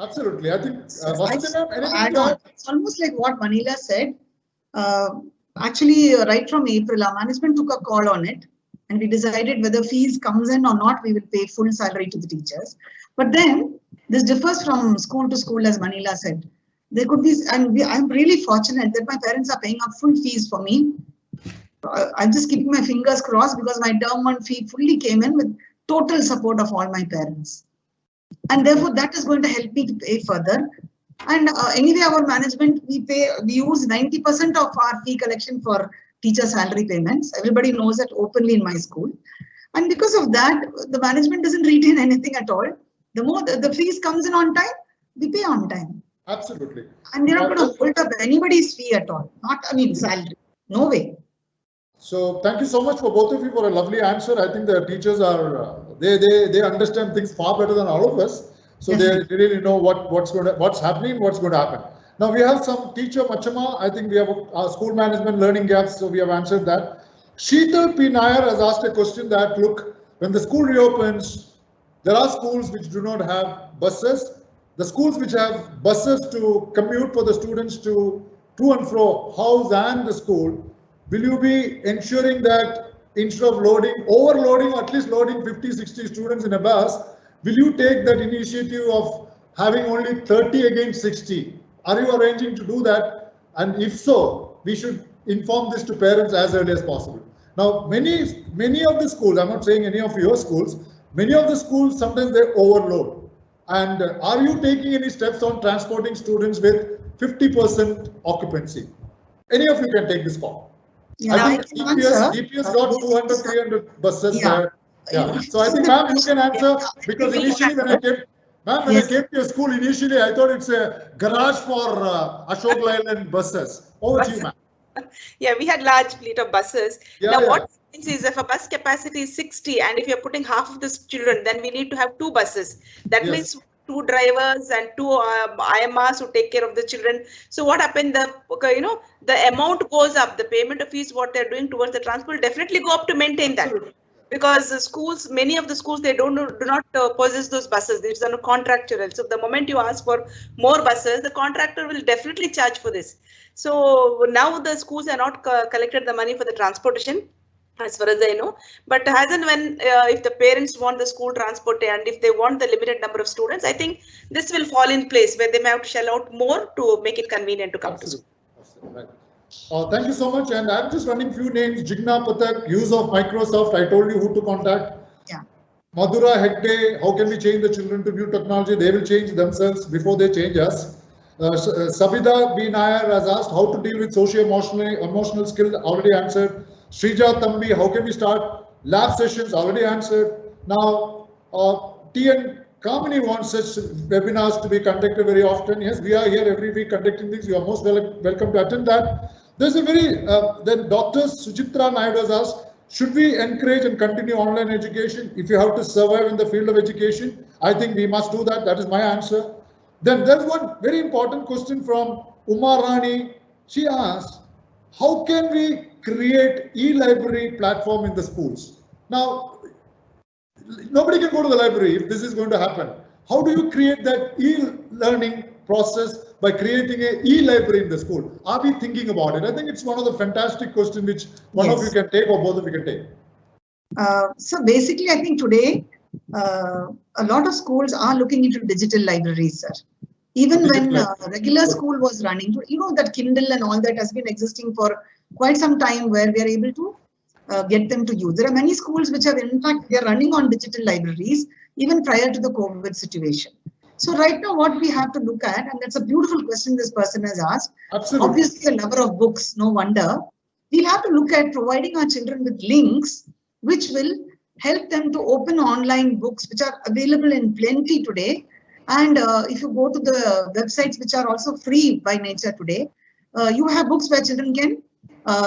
Absolutely. I think it's almost like what Manila said. Actually, right from April, our management took a call on it, and we decided whether fees comes in or not, we will pay full salary to the teachers. But then this differs from school to school, as Manila said. There could be, and I'm really fortunate that my parents are paying up full fees for me. I'm just keeping my fingers crossed, because my term 1 fee fully came in with total support of all my parents. And therefore, that is going to help me to pay further. And anyway, our management, we use 90% of our fee collection for teacher salary payments. Everybody knows that openly in my school. And because of that, the management doesn't retain anything at all. The more the fees comes in on time, we pay on time. Absolutely. And they're not going to hold up anybody's fee at all. Salary. No way. So thank you so much for both of you for a lovely answer. I think the teachers are, they understand things far better than all of us. So they really know what's happening, what's going to happen. Now we have some teacher Machama. I think we have school management learning gaps. So we have answered that. Sheetal P. Nair has asked a question that, look, when the school reopens, there are schools which do not have buses. The schools which have buses to commute for the students to and fro house and the school, will you be ensuring that instead of overloading, or at least loading 50, 60 students in a bus, will you take that initiative of having only 30 against 60? Are you arranging to do that? And if so, we should inform this to parents as early as possible. Now, many of the schools, I'm not saying any of your schools, many of the schools, sometimes they overload. And are you taking any steps on transporting students with 50% occupancy? Any of you can take this call. Yeah, I think EPS got 200, 300 buses there. Yeah. So I think, ma'am, you can answer, because initially when I came, ma'am, when I came to your school, initially I thought it's a garage for Ashok Leyland buses. Over to you, ma'am. Yeah, we had large fleet of buses. What happens is, if a bus capacity is 60 and if you're putting half of the children, then we need to have 2 buses. That means 2 drivers and 2 IMRs who take care of the children. So what happened? The amount goes up. The payment of fees, what they're doing towards the transport, will definitely go up to maintain that. Because the schools, many of the schools, they do not possess those buses. It's on a contractual. So the moment you ask for more buses, the contractor will definitely charge for this. So now the schools are not collected the money for the transportation, as far as I know. But as and when, if the parents want the school transport and if they want the limited number of students, I think this will fall in place where they may have to shell out more to make it convenient to come to school. Right. Thank you so much. And I'm just running few names. Jigna Pathak, use of Microsoft. I told you who to contact. Yeah. Madhura Hegde, how can we change the children to new technology? They will change themselves before they change us. Sabida B. Nair has asked how to deal with socio-emotional skills. Already answered. Srija Tambi, how can we start lab sessions? Already answered. Now, TN Kamini wants such webinars to be conducted very often. Yes, we are here every week conducting things. You are most welcome to attend that. There's a very, then Dr. Suchitra Naidu has asked, should we encourage and continue online education if you have to survive in the field of education? I think we must do that. That is my answer. Then there's one very important question from Uma Rani. She asked, how can we create e-library platform in the schools? Now, nobody can go to the library if this is going to happen. How do you create that e-learning process by creating an e-library in the school? Are we thinking about it? I think it's one of the fantastic questions which one of you can take or both of you can take. So basically, I think today a lot of schools are looking into digital libraries, sir. Even when regular school was running, you know that Kindle and all that has been existing for quite some time, where we are able to get them to use. There are many schools which have, in fact, they are running on digital libraries even prior to the COVID situation. So right now, what we have to look at, and that's a beautiful question this person has asked. Absolutely. Obviously, a lover of books, no wonder. We'll have to look at providing our children with links which will help them to open online books, which are available in plenty today. And if you go to the websites which are also free by nature today, you have books where children can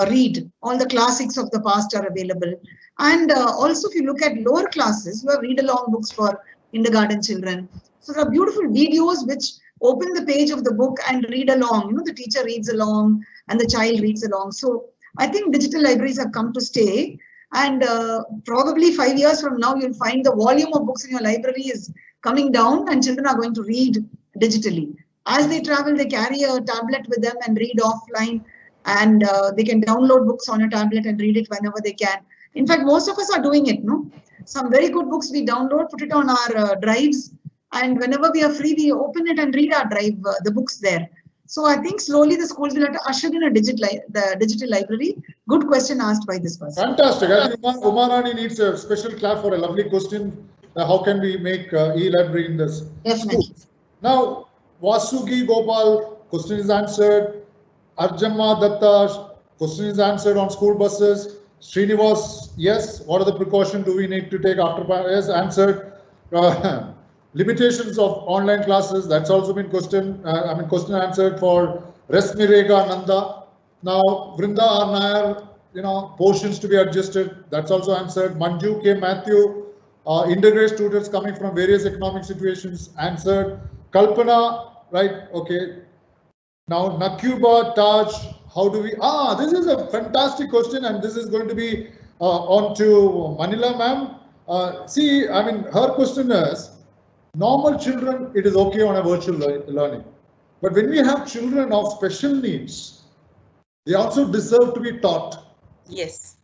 read. All the classics of the past are available. And also, if you look at lower classes, you have read-along books for kindergarten children. So there are beautiful videos which open the page of the book and read along. You know, the teacher reads along and the child reads along. So I think digital libraries have come to stay. And probably 5 years from now, you'll find the volume of books in your library is coming down and children are going to read digitally. As they travel, they carry a tablet with them and read offline, and they can download books on a tablet and read it whenever they can. In fact, most of us are doing it, no? Some very good books we download, put it on our drives, and whenever we are free, we open it and read our drive, the books there. So I think slowly the schools will have to usher in a digital library. Good question asked by this person. Fantastic. I think Umarani needs a special clap for a lovely question. How can we make e-library in this Definitely. school? Now, Vasugi Gopal, question is answered. Arjamma Datta, question is answered on school buses. Srinivas, yes. What are the precautions do we need to take after? Yes, answered. Limitations of online classes, that's also been question answered for Resmirega Nanda. Now, Vrinda R. Nair, portions to be adjusted, that's also answered. Manju K. Matthew, integrate students coming from various economic situations, answered. Kalpana, right, okay. Now, Nakuba Taj, how do we, this is a fantastic question, and this is going to be on to Manila ma'am. See, I mean, her question is, normal children, it is okay on a virtual learning. But when we have children of special needs, they also deserve to be taught. Yes.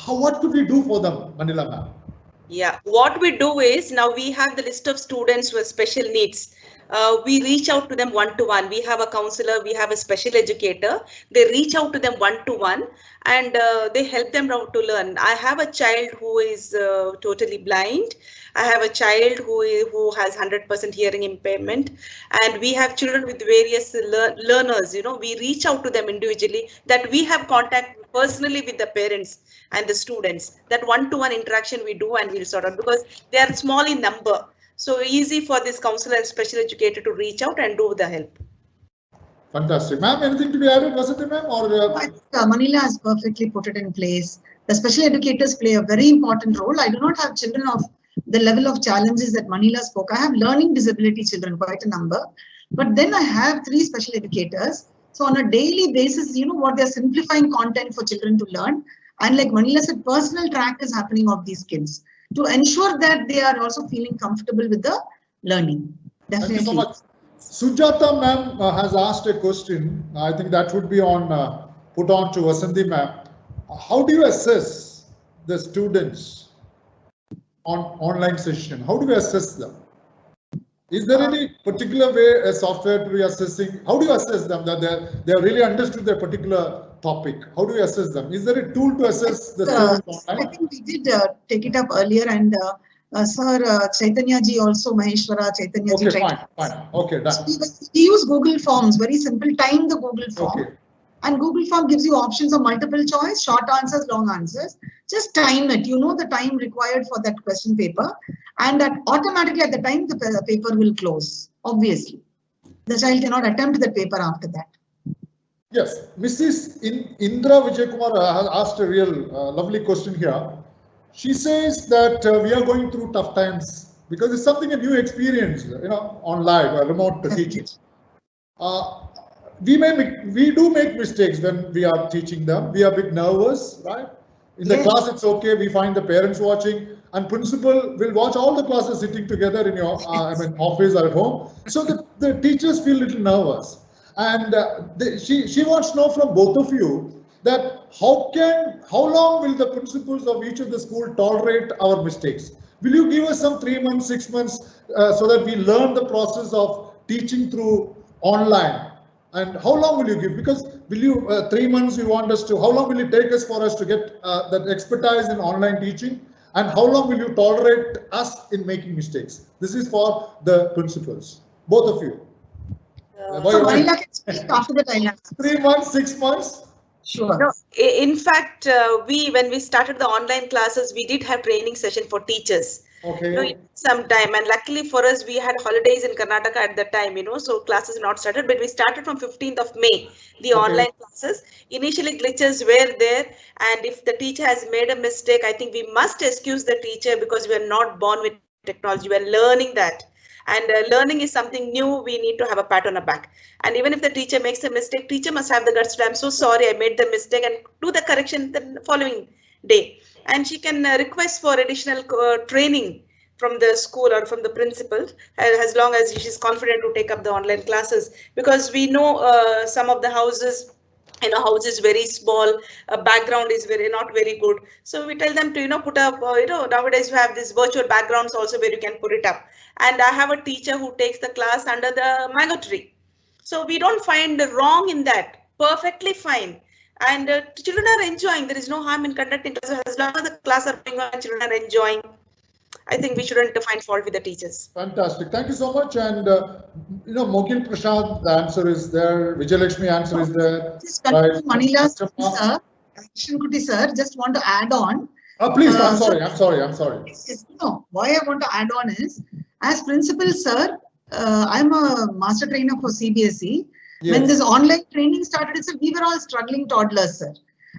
What could we do for them, Manila ma'am? Yeah, what we do is, now we have the list of students with special needs. We reach out to them one-to-one. We have a counselor, we have a special educator. They reach out to them one-to-one and they help them how to learn. I have a child who is totally blind. I have a child who has 100% hearing impairment, and we have children with various learners. We reach out to them individually, that we have contact personally with the parents and the students. That one-to-one interaction we do, and we'll sort out, because they are small in number. So easy for this counselor and special educator to reach out and do the help. Fantastic. Ma'am, anything to be added, Vasanthi ma'am? Manila has perfectly put it in place. The special educators play a very important role. I do not have children of the level of challenges that Manila spoke. I have learning disability children, quite a number. But then I have 3 special educators. So on a daily basis, what they're simplifying content for children to learn. And like Manila said, personal track is happening of these kids to ensure that they are also feeling comfortable with the learning. Definitely. Thank you so much. Sujata ma'am has asked a question. I think that would be put on to Vasanthi ma'am. How do you assess the students on online session? How do we assess them? Is there any particular way a software to be assessing? How do you assess them that they have really understood their particular topic? How do you assess them? Is there a tool to assess the students online? I think we did take it up earlier, and Sir Chaitanya ji also, Maheshwara Chaitanya ji. Okay, fine. Okay, done. So we use Google Forms, very simple. Time the Google Form. Okay. And Google Form gives you options of multiple choice, short answers, long answers. Just time it. You know the time required for that question paper, and that automatically at the time the paper will close. Obviously, the child cannot attempt the paper after that. Yes, Mrs. Indra Vijaykumar has asked a real lovely question here. She says that we are going through tough times because it's something a new experience, on live or remote teaching. We do make mistakes when we are teaching them. We are a bit nervous, right? In the class, it's okay. We find the parents watching, and principal will watch all the classes sitting together in your office or at home. So the teachers feel a little nervous, and she wants to know from both of you that how long will the principals of each of the school tolerate our mistakes? Will you give us some 3 months, 6 months so that we learn the process of teaching through online? And how long will you give? Because will you 3 months you want us to, how long will it take us for us to get that expertise in online teaching? And how long will you tolerate us in making mistakes? This is for the principals, both of you. So Manila can speak after that. I'll answer. 3 months, 6 months? Sure. No, in fact, when we started the online classes, we did have training session for teachers. Okay. Some time, and luckily for us, we had holidays in Karnataka at the time, so classes not started, but we started from 15th of May, the online classes. Initially glitches were there, and if the teacher has made a mistake, I think we must excuse the teacher because we are not born with technology, we are learning that. And learning is something new, we need to have a pat on the back. And even if the teacher makes a mistake, teacher must have the guts to, I'm so sorry, I made the mistake, and do the correction the following day. And she can request for additional training from the school or from the principal, as long as she's confident to take up the online classes. Because we know some of the houses, house is very small, background is not very good. So we tell them to, put up, nowadays we have these virtual backgrounds also where you can put it up. And I have a teacher who takes the class under the mango tree. So we don't find wrong in that, perfectly fine. And children are enjoying, there is no harm in conducting classes. As long as the class are going on, children are enjoying. I think we shouldn't find fault with the teachers. Fantastic. Thank you so much. And, Mokil Prashad, the answer is there. Vijayalakshmi answer is there. Just continue, Manila sir. Krishnan Kuti sir, just want to add on. Please, I'm sorry. No, why I want to add on is, as principal sir, I'm a master trainer for CBSE. Yes. When this online training started, we were all struggling toddlers, sir.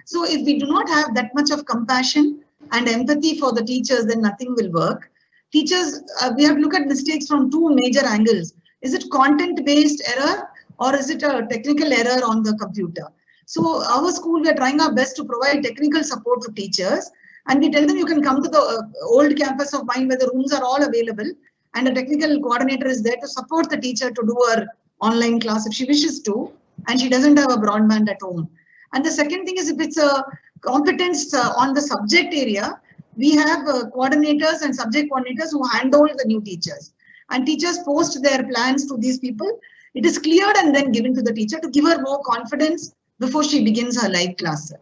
So if we do not have that much of compassion and empathy for the teachers, then nothing will work. Teachers, we have to look at mistakes from two major angles. Is it content-based error or is it a technical error on the computer? So our school, we are trying our best to provide technical support to teachers. And we tell them you can come to the old campus of mine where the rooms are all available. And a technical coordinator is there to support the teacher to do her online class if she wishes to, and she doesn't have a broadband at home. And the second thing is, if it's a competence on the subject area, we have coordinators and subject coordinators who handle the new teachers. And teachers post their plans to these people. It is cleared and then given to the teacher to give her more confidence before she begins her live class.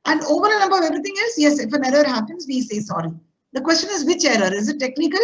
And over and above everything else, yes, if an error happens, we say sorry. The question is which error? Is it technical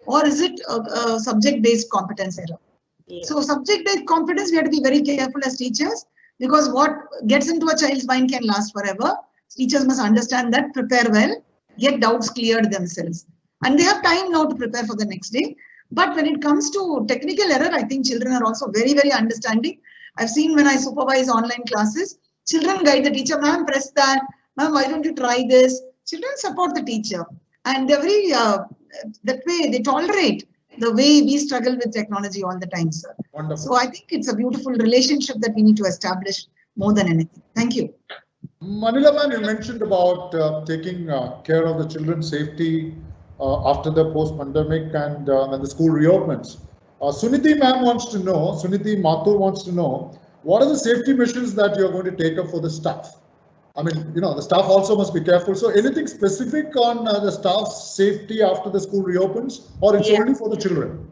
or is it a subject-based competence error? Yeah. So subject-based competence, we have to be very careful as teachers, because what gets into a child's mind can last forever. Teachers must understand that, prepare well, get doubts cleared themselves. And they have time now to prepare for the next day. But when it comes to technical error, I think children are also very, very understanding. I've seen when I supervise online classes, children guide the teacher, ma'am, press that, ma'am, why don't you try this? Children support the teacher. And they're very, that way they tolerate the way we struggle with technology all the time, sir. Wonderful. So I think it's a beautiful relationship that we need to establish more than anything. Thank you. Manila ma'am, you mentioned about taking care of the children's safety after the post-pandemic and when the school reopens. Suniti ma'am wants to know, Suniti Mathur wants to know, what are the safety measures that you're going to take up for the staff? I mean, the staff also must be careful. So anything specific on the staff's safety after the school reopens, or it's only for the children?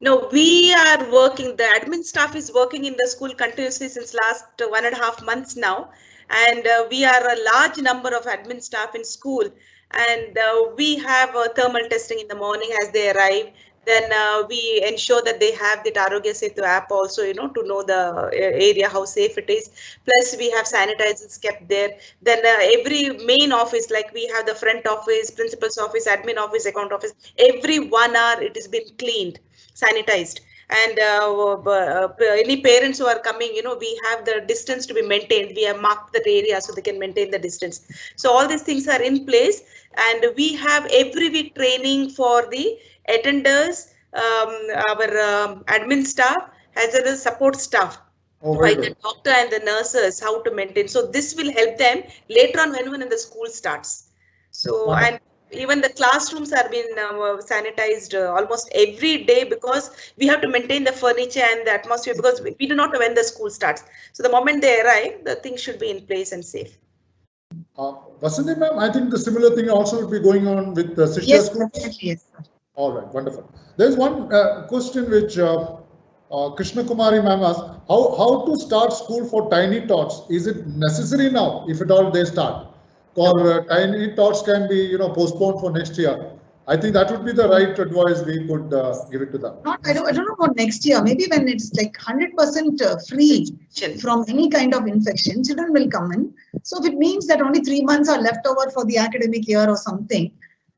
No, we are working, the admin staff is working in the school continuously since last 1.5 months now. And we are a large number of admin staff in school. And we have thermal testing in the morning as they arrive. Then we ensure that they have the Arogya Setu app also, to know the area, how safe it is. Plus we have sanitizers kept there. Then every main office, like we have the front office, principal's office, admin office, account office, every 1 hour it has been cleaned, sanitized. And any parents who are coming, we have the distance to be maintained. We have marked that area so they can maintain the distance. So all these things are in place. And we have every week training for the attenders, our admin staff, as well as support staff, by the doctor and the nurses, how to maintain. So this will help them later on when the school starts. So, and even the classrooms are being sanitized almost every day, because we have to maintain the furniture and the atmosphere, because we do not know when the school starts. So the moment they arrive, the things should be in place and safe. Vasanthi ma'am, I think the similar thing also will be going on with the sister Yes, schools. definitely, yes, sir. All right, wonderful. There's one question which Krishna Kumari ma'am asked, how to start school for tiny tots? Is it necessary now, if at all they start? Or tiny tots can be, you know, postponed for next year? I think that would be the right advice we could give it to them. I don't know about next year. Maybe when it's like 100% free from any kind of infection, children will come in. So if it means that only 3 months are left over for the academic year or something,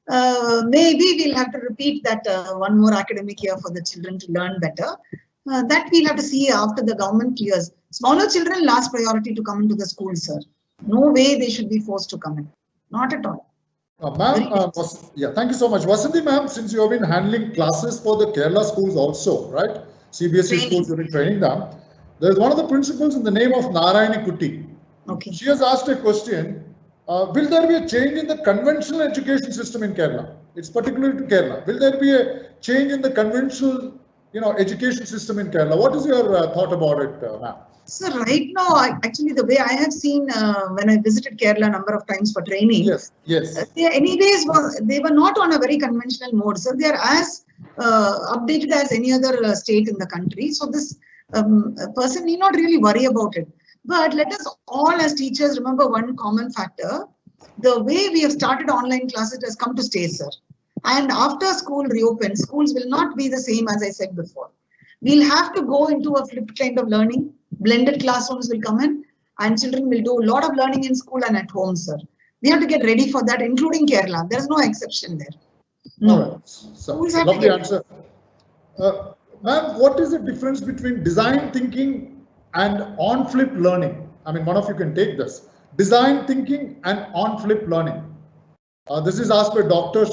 maybe we'll have to repeat that one more academic year for the children to learn better. That we'll have to see after the government clears. Smaller children last priority to come into the school, sir. No way they should be forced to come in. Not at all. Ma'am, yeah, thank you so much. Vasanthi ma'am, since you have been handling classes for the Kerala schools also, right? CBSE schools, you've been training them. There's one of the principals in the name of Narayani Kuti. Okay. She has asked a question. Will there be a change in the conventional education system in Kerala? It's particular to Kerala. Will there be a change in the conventional, you know, education system in Kerala? What is your thought about it, ma'am? So right now, actually, the way I have seen when I visited Kerala a number of times for training, yes. They were not on a very conventional mode. So they are as updated as any other state in the country. So this person need not really worry about it. But let us all as teachers remember one common factor. The way we have started online classes has come to stay, sir. And after school reopens, schools will not be the same as I said before. We'll have to go into a flipped kind of learning. Blended classrooms will come in and children will do a lot of learning in school and at home, sir. We have to get ready for that, including Kerala. There is no exception there. No. All right. So, lovely answer. Ma'am, what is the difference between design thinking and on-flip learning? I mean, one of you can take this. Design thinking and on-flip learning. This is asked by Dr.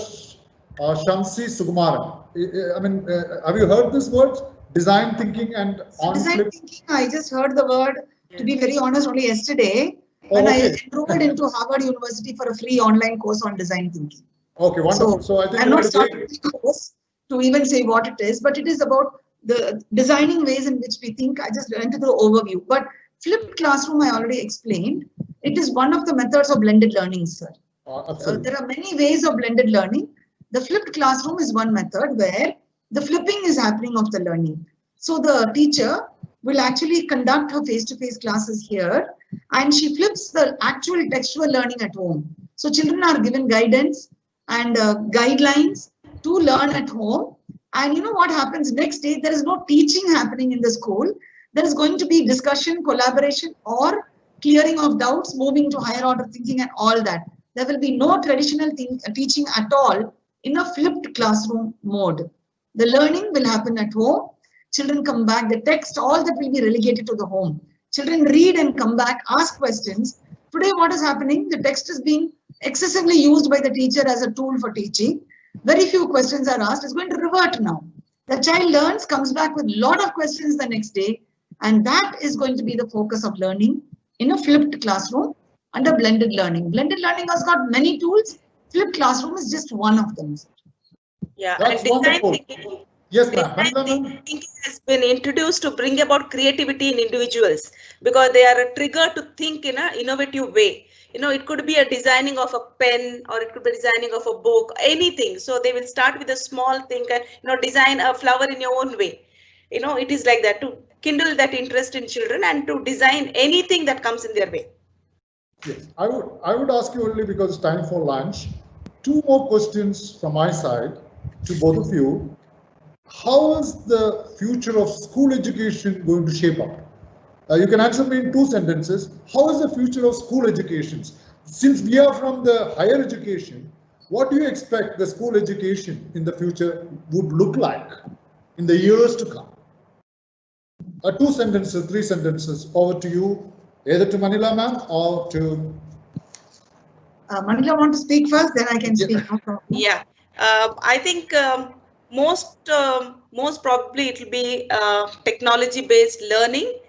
Shamsi Sukumaran. I mean, have you heard these words? Design thinking and on-flip? Design thinking, I just heard the word, to be very honest, only yesterday. And I enrolled into Harvard University for a free online course on design thinking. Okay, wonderful. So I think I'm not starting the course to even say what it is, but it is about the designing ways in which we think. I just went through the overview. But flipped classroom, I already explained. It is one of the methods of blended learning, sir. There are many ways of blended learning. The flipped classroom is one method where the flipping is happening of the learning. So the teacher will actually conduct her face-to-face classes here and she flips the actual textual learning at home. So children are given guidance and guidelines to learn at home. And you know what happens next day? There is no teaching happening in the school. There is going to be discussion, collaboration, or clearing of doubts, moving to higher order thinking and all that. There will be no traditional teaching at all in a flipped classroom mode. The learning will happen at home. Children come back, the text, all that will be relegated to the home. Children read and come back, ask questions. Today, what is happening? The text is being excessively used by the teacher as a tool for teaching. Very few questions are asked. It's going to revert now. The child learns, comes back with a lot of questions the next day. And that is going to be the focus of learning in a flipped classroom under blended learning. Blended learning has got many tools. Flipped classroom is just one of them. Yeah, that's and design thinking, yes, design thinking has been introduced to bring about creativity in individuals because they are triggered to think in an innovative way. You know, it could be a designing of a pen or it could be designing of a book, anything. So they will start with a small thing and, you know, design a flower in your own way. You know, it is like that to kindle that interest in children and to design anything that comes in their way. Yes, I would ask you only because it's time for lunch. 2 more questions from my side to both of you. How is the future of school education going to shape up? You can answer me in 2 sentences. How is the future of school education? Since we are from the higher education, what do you expect the school education in the future would look like in the years to come? 2 sentences, 3 sentences. Over to you, either to Manila ma'am or to... Manila want to speak first, then I can speak. Yeah, I think most probably it will be technology-based learning.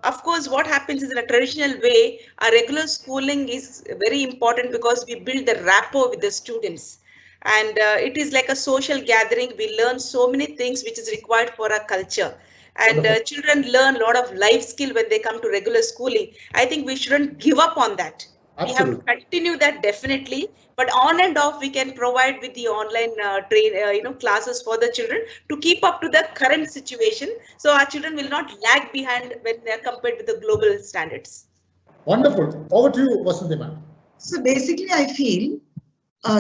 Of course, what happens is in a traditional way, our regular schooling is very important because we build the rapport with the students. And it is like a social gathering. We learn so many things which is required for our culture. And children learn a lot of life skill when they come to regular schooling. I think we shouldn't give up on that. We have to continue that definitely, but on and off we can provide with the online classes for the children to keep up to the current situation, so our children will not lag behind when they are compared with the global standards. Wonderful. Over to you, Vasanthi ma'am. So basically, I feel,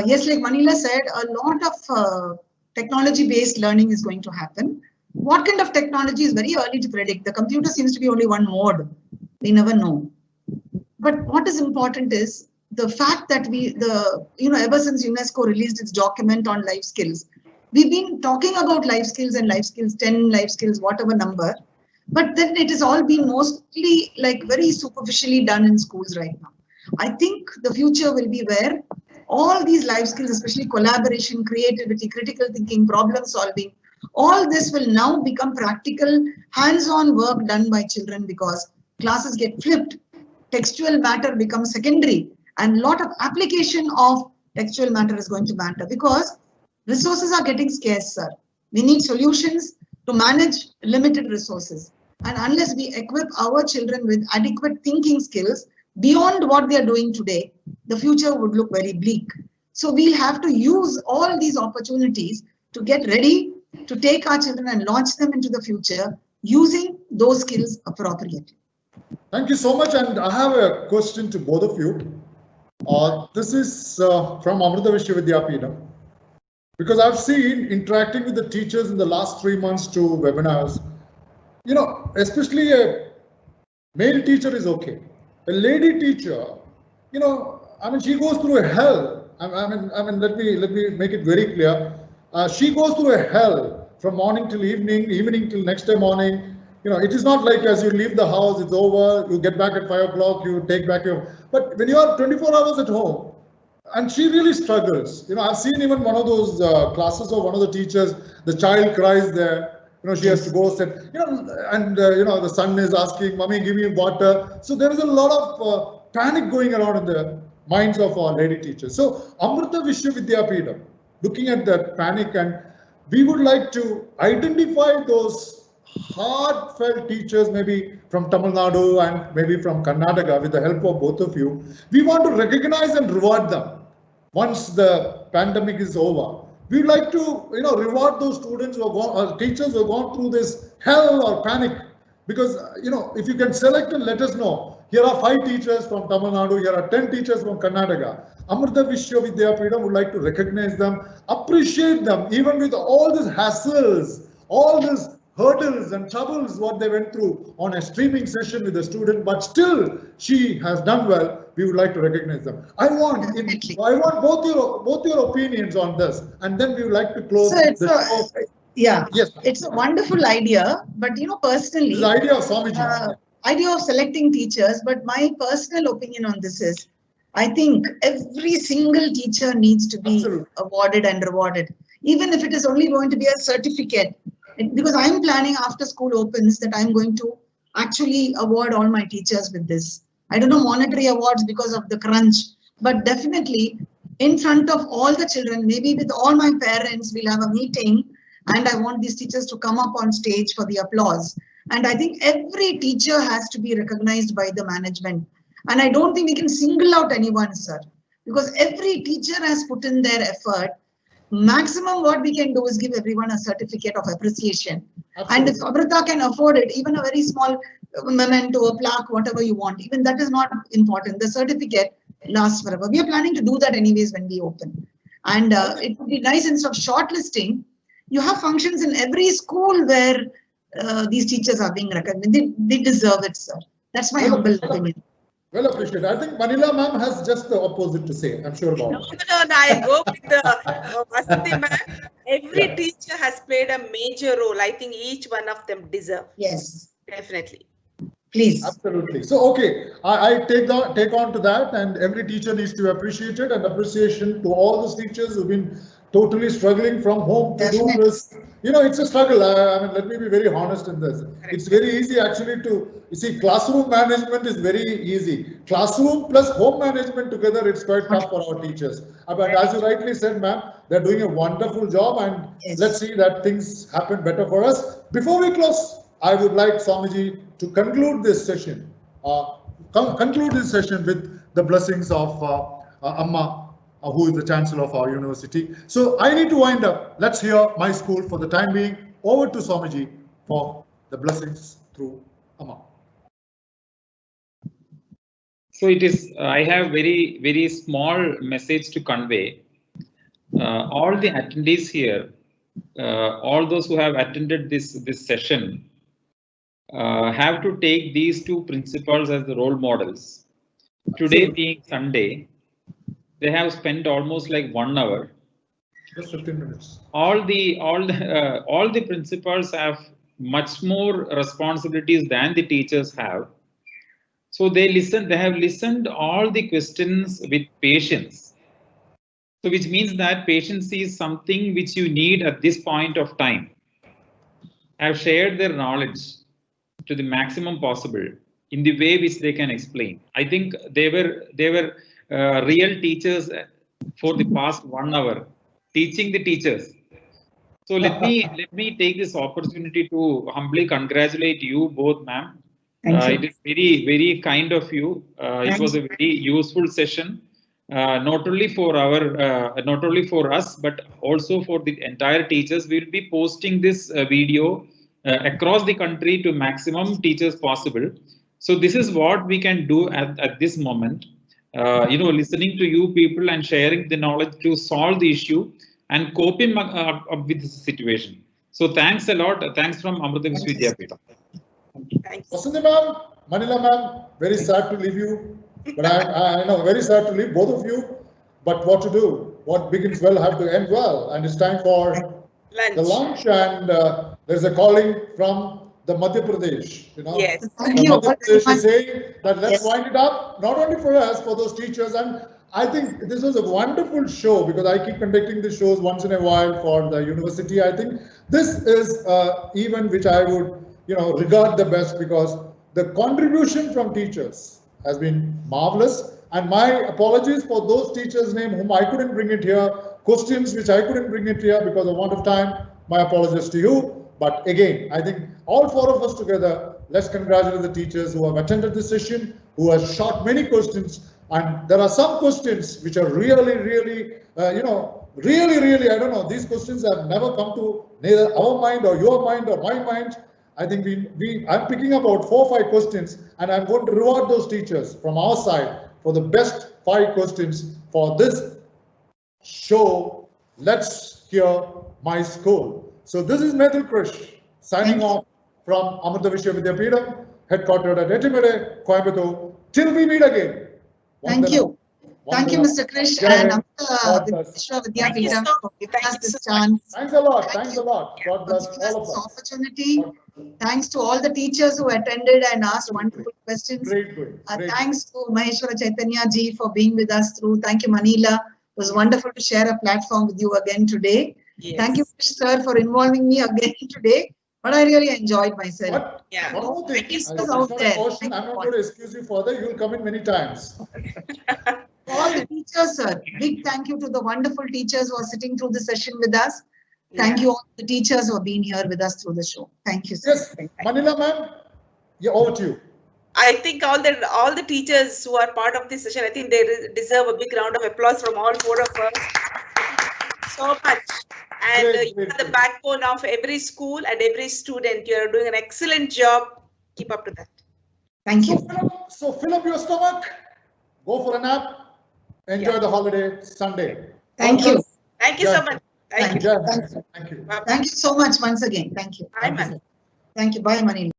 yes, like Manila said, a lot of technology-based learning is going to happen. What kind of technology is very early to predict. The computer seems to be only one mode. We never know. But what is important is the fact that ever since UNESCO released its document on life skills, we've been talking about life skills and life skills, 10 life skills, whatever number. But then it has all been mostly like very superficially done in schools right now. I think the future will be where all these life skills, especially collaboration, creativity, critical thinking, problem solving, all this will now become practical, hands-on work done by children, because classes get flipped. Textual matter becomes secondary, and a lot of application of textual matter is going to matter, because resources are getting scarce, sir. We need solutions to manage limited resources. And unless we equip our children with adequate thinking skills beyond what they are doing today, the future would look very bleak. So we'll have to use all these opportunities to get ready to take our children and launch them into the future using those skills appropriately. Thank you so much. And I have a question to both of you. This is from Amrita Vishwa Vidyapeetham. Because I've seen interacting with the teachers in the last 3 months to webinars, especially a male teacher is okay. A lady teacher, she goes through a hell. Let me make it very clear. She goes through a hell from morning till evening, evening till next day morning. It is not like as you leave the house, it's over, you get back at 5 o'clock, you take back your, but when you are 24 hours at home, and she really struggles. I've seen even one of those classes of one of the teachers, the child cries there, she has to go sit, the son is asking, Mommy, give me water. So there is a lot of panic going around in the minds of our lady teachers. So Amrita Vishwa Vidyapeetham, looking at that panic, and we would like to identify those heartfelt teachers, maybe from Tamil Nadu and maybe from Karnataka, with the help of both of you. We want to recognize and reward them once the pandemic is over. We'd like to, reward those students who have gone, teachers who have gone through this hell or panic. Because, if you can select and let us know, here are 5 teachers from Tamil Nadu, here are 10 teachers from Karnataka. Amrita Vishwa Vidyapeetham would like to recognize them, appreciate them, even with all these hassles, all these hurdles and troubles what they went through on a streaming session with a student, but still she has done well. We would like to recognize them. I want both your opinions on this, and then we would like to close. So it's a wonderful idea, but personally, the idea of Swamiji, idea of selecting teachers, but my personal opinion on this is, I think every single teacher needs to be awarded and rewarded, even if it is only going to be a certificate. Because I'm planning after school opens that I'm going to actually award all my teachers with this. I don't know monetary awards because of the crunch, but definitely in front of all the children, maybe with all my parents, we'll have a meeting, and I want these teachers to come up on stage for the applause. And I think every teacher has to be recognized by the management. And I don't think we can single out anyone, sir, because every teacher has put in their effort. Maximum what we can do is give everyone a certificate of appreciation. Absolutely. And if Amrita can afford it, even a very small memento, a plaque, whatever you want, even that is not important. The certificate lasts forever. We are planning to do that anyways when we open. And it would be nice, instead of shortlisting, you have functions in every school where these teachers are being recognized. They deserve it, sir. That's my humble opinion. Well appreciated. I think Manila ma'am has just the opposite to say. I'm sure about it. No, I go with the Vasanthi ma'am. Every teacher has played a major role. I think each one of them deserve. Yes. Definitely. Please. Absolutely. So, okay, I take on to that, and every teacher needs to be appreciated, and appreciation to all those teachers who've been totally struggling from home to do this. It's a struggle. I mean, let me be very honest in this. It's very easy actually classroom management is very easy. Classroom plus home management together, it's quite tough for our teachers. But as you rightly said, ma'am, they're doing a wonderful job, and let's see that things happen better for us. Before we close, I would like Swamiji to conclude this session conclude this session with the blessings of Amma, who is the Chancellor of our university. So I need to wind up. Let's hear my school for the time being. Over to Swamiji for the blessings through Amma. So it is, I have very small message to convey. All the attendees here, all those who have attended this session, have to take these two principles as the role models. Today being Sunday, they have spent almost like 1 hour. Just 15 minutes. All the principals have much more responsibilities than the teachers have. So they have listened all the questions with patience. So which means that patience is something which you need at this point of time. Have shared their knowledge to the maximum possible in the way which they can explain. I think they were real teachers for the past 1 hour, teaching the teachers. So let me take this opportunity to humbly congratulate you both, ma'am. It is very kind of you. It was a very useful session, not only for us, but also for the entire teachers. We will be posting this video across the country to maximum teachers possible. So this is what we can do at this moment. Listening to you people and sharing the knowledge to solve the issue and coping up with the situation. So thanks a lot. Thanks from Amrita Vishwa Vidyapeetham. Thanks. Vasanthi ma'am, Manila ma'am, very sad to leave you. But I know, very sad to leave both of you. But what to do? What begins well have to end well. And it's time for the lunch. And there's a calling from the Madhya Pradesh. Yes. Thank the you. Madhya Pradesh is saying that let's Yes. wind it up, not only for us, for those teachers. And I think this was a wonderful show because I keep conducting the shows once in a while for the university. I think this is event which I would regard the best because the contribution from teachers has been marvelous. And my apologies for those teachers' name whom I couldn't bring it here, questions which I couldn't bring it here because of want of time. My apologies to you. But again, I think all four of us together, let's congratulate the teachers who have attended this session, who have shot many questions. And there are some questions which are really, I don't know, these questions have never come to neither our mind or your mind or my mind. I think I'm picking up about 4 or 5 questions and I'm going to reward those teachers from our side for the best 5 questions for this show. Let's hear my school. So this is Methil Krish signing off from Amrita Vishwa Vidyapeetham, headquartered at Etimere, Coimbatore. Till we meet again. Thank you. Thank you, Mr. Krish and Amrita Vishwa Vidyapeetham for giving us this chance. Thanks a lot. Thanks a lot. God bless all of us. Opportunity. Thanks to all the teachers who attended and asked wonderful questions. Great. Thanks to Maheshwara Chaitanya ji for being with us through. Thank you, Manila. It was wonderful to share a platform with you again today. Yes. Thank you, sir, for involving me again today. But I really enjoyed myself. But Yeah. one more thing, It's it's out not there. a caution. I'm not going to excuse you further. You'll come in many times. All the teachers, sir. Big thank you to the wonderful teachers who are sitting through the session with us. Thank you all the teachers who have been here with us through the show. Thank you, sir. Yes, Manila ma'am, yeah, over to you. I think all the teachers who are part of this session, I think they deserve a big round of applause from all 4 of us. So much. And you are the backbone of every school and every student. You are doing an excellent job. Keep up to that. Thank you. So fill up your stomach, go for a nap, enjoy the holiday Sunday. Thank you. Thank you so much. Thank you. Thank you. Thank you so much once again. Thank you. Bye, man. Thank you. Bye, Manila.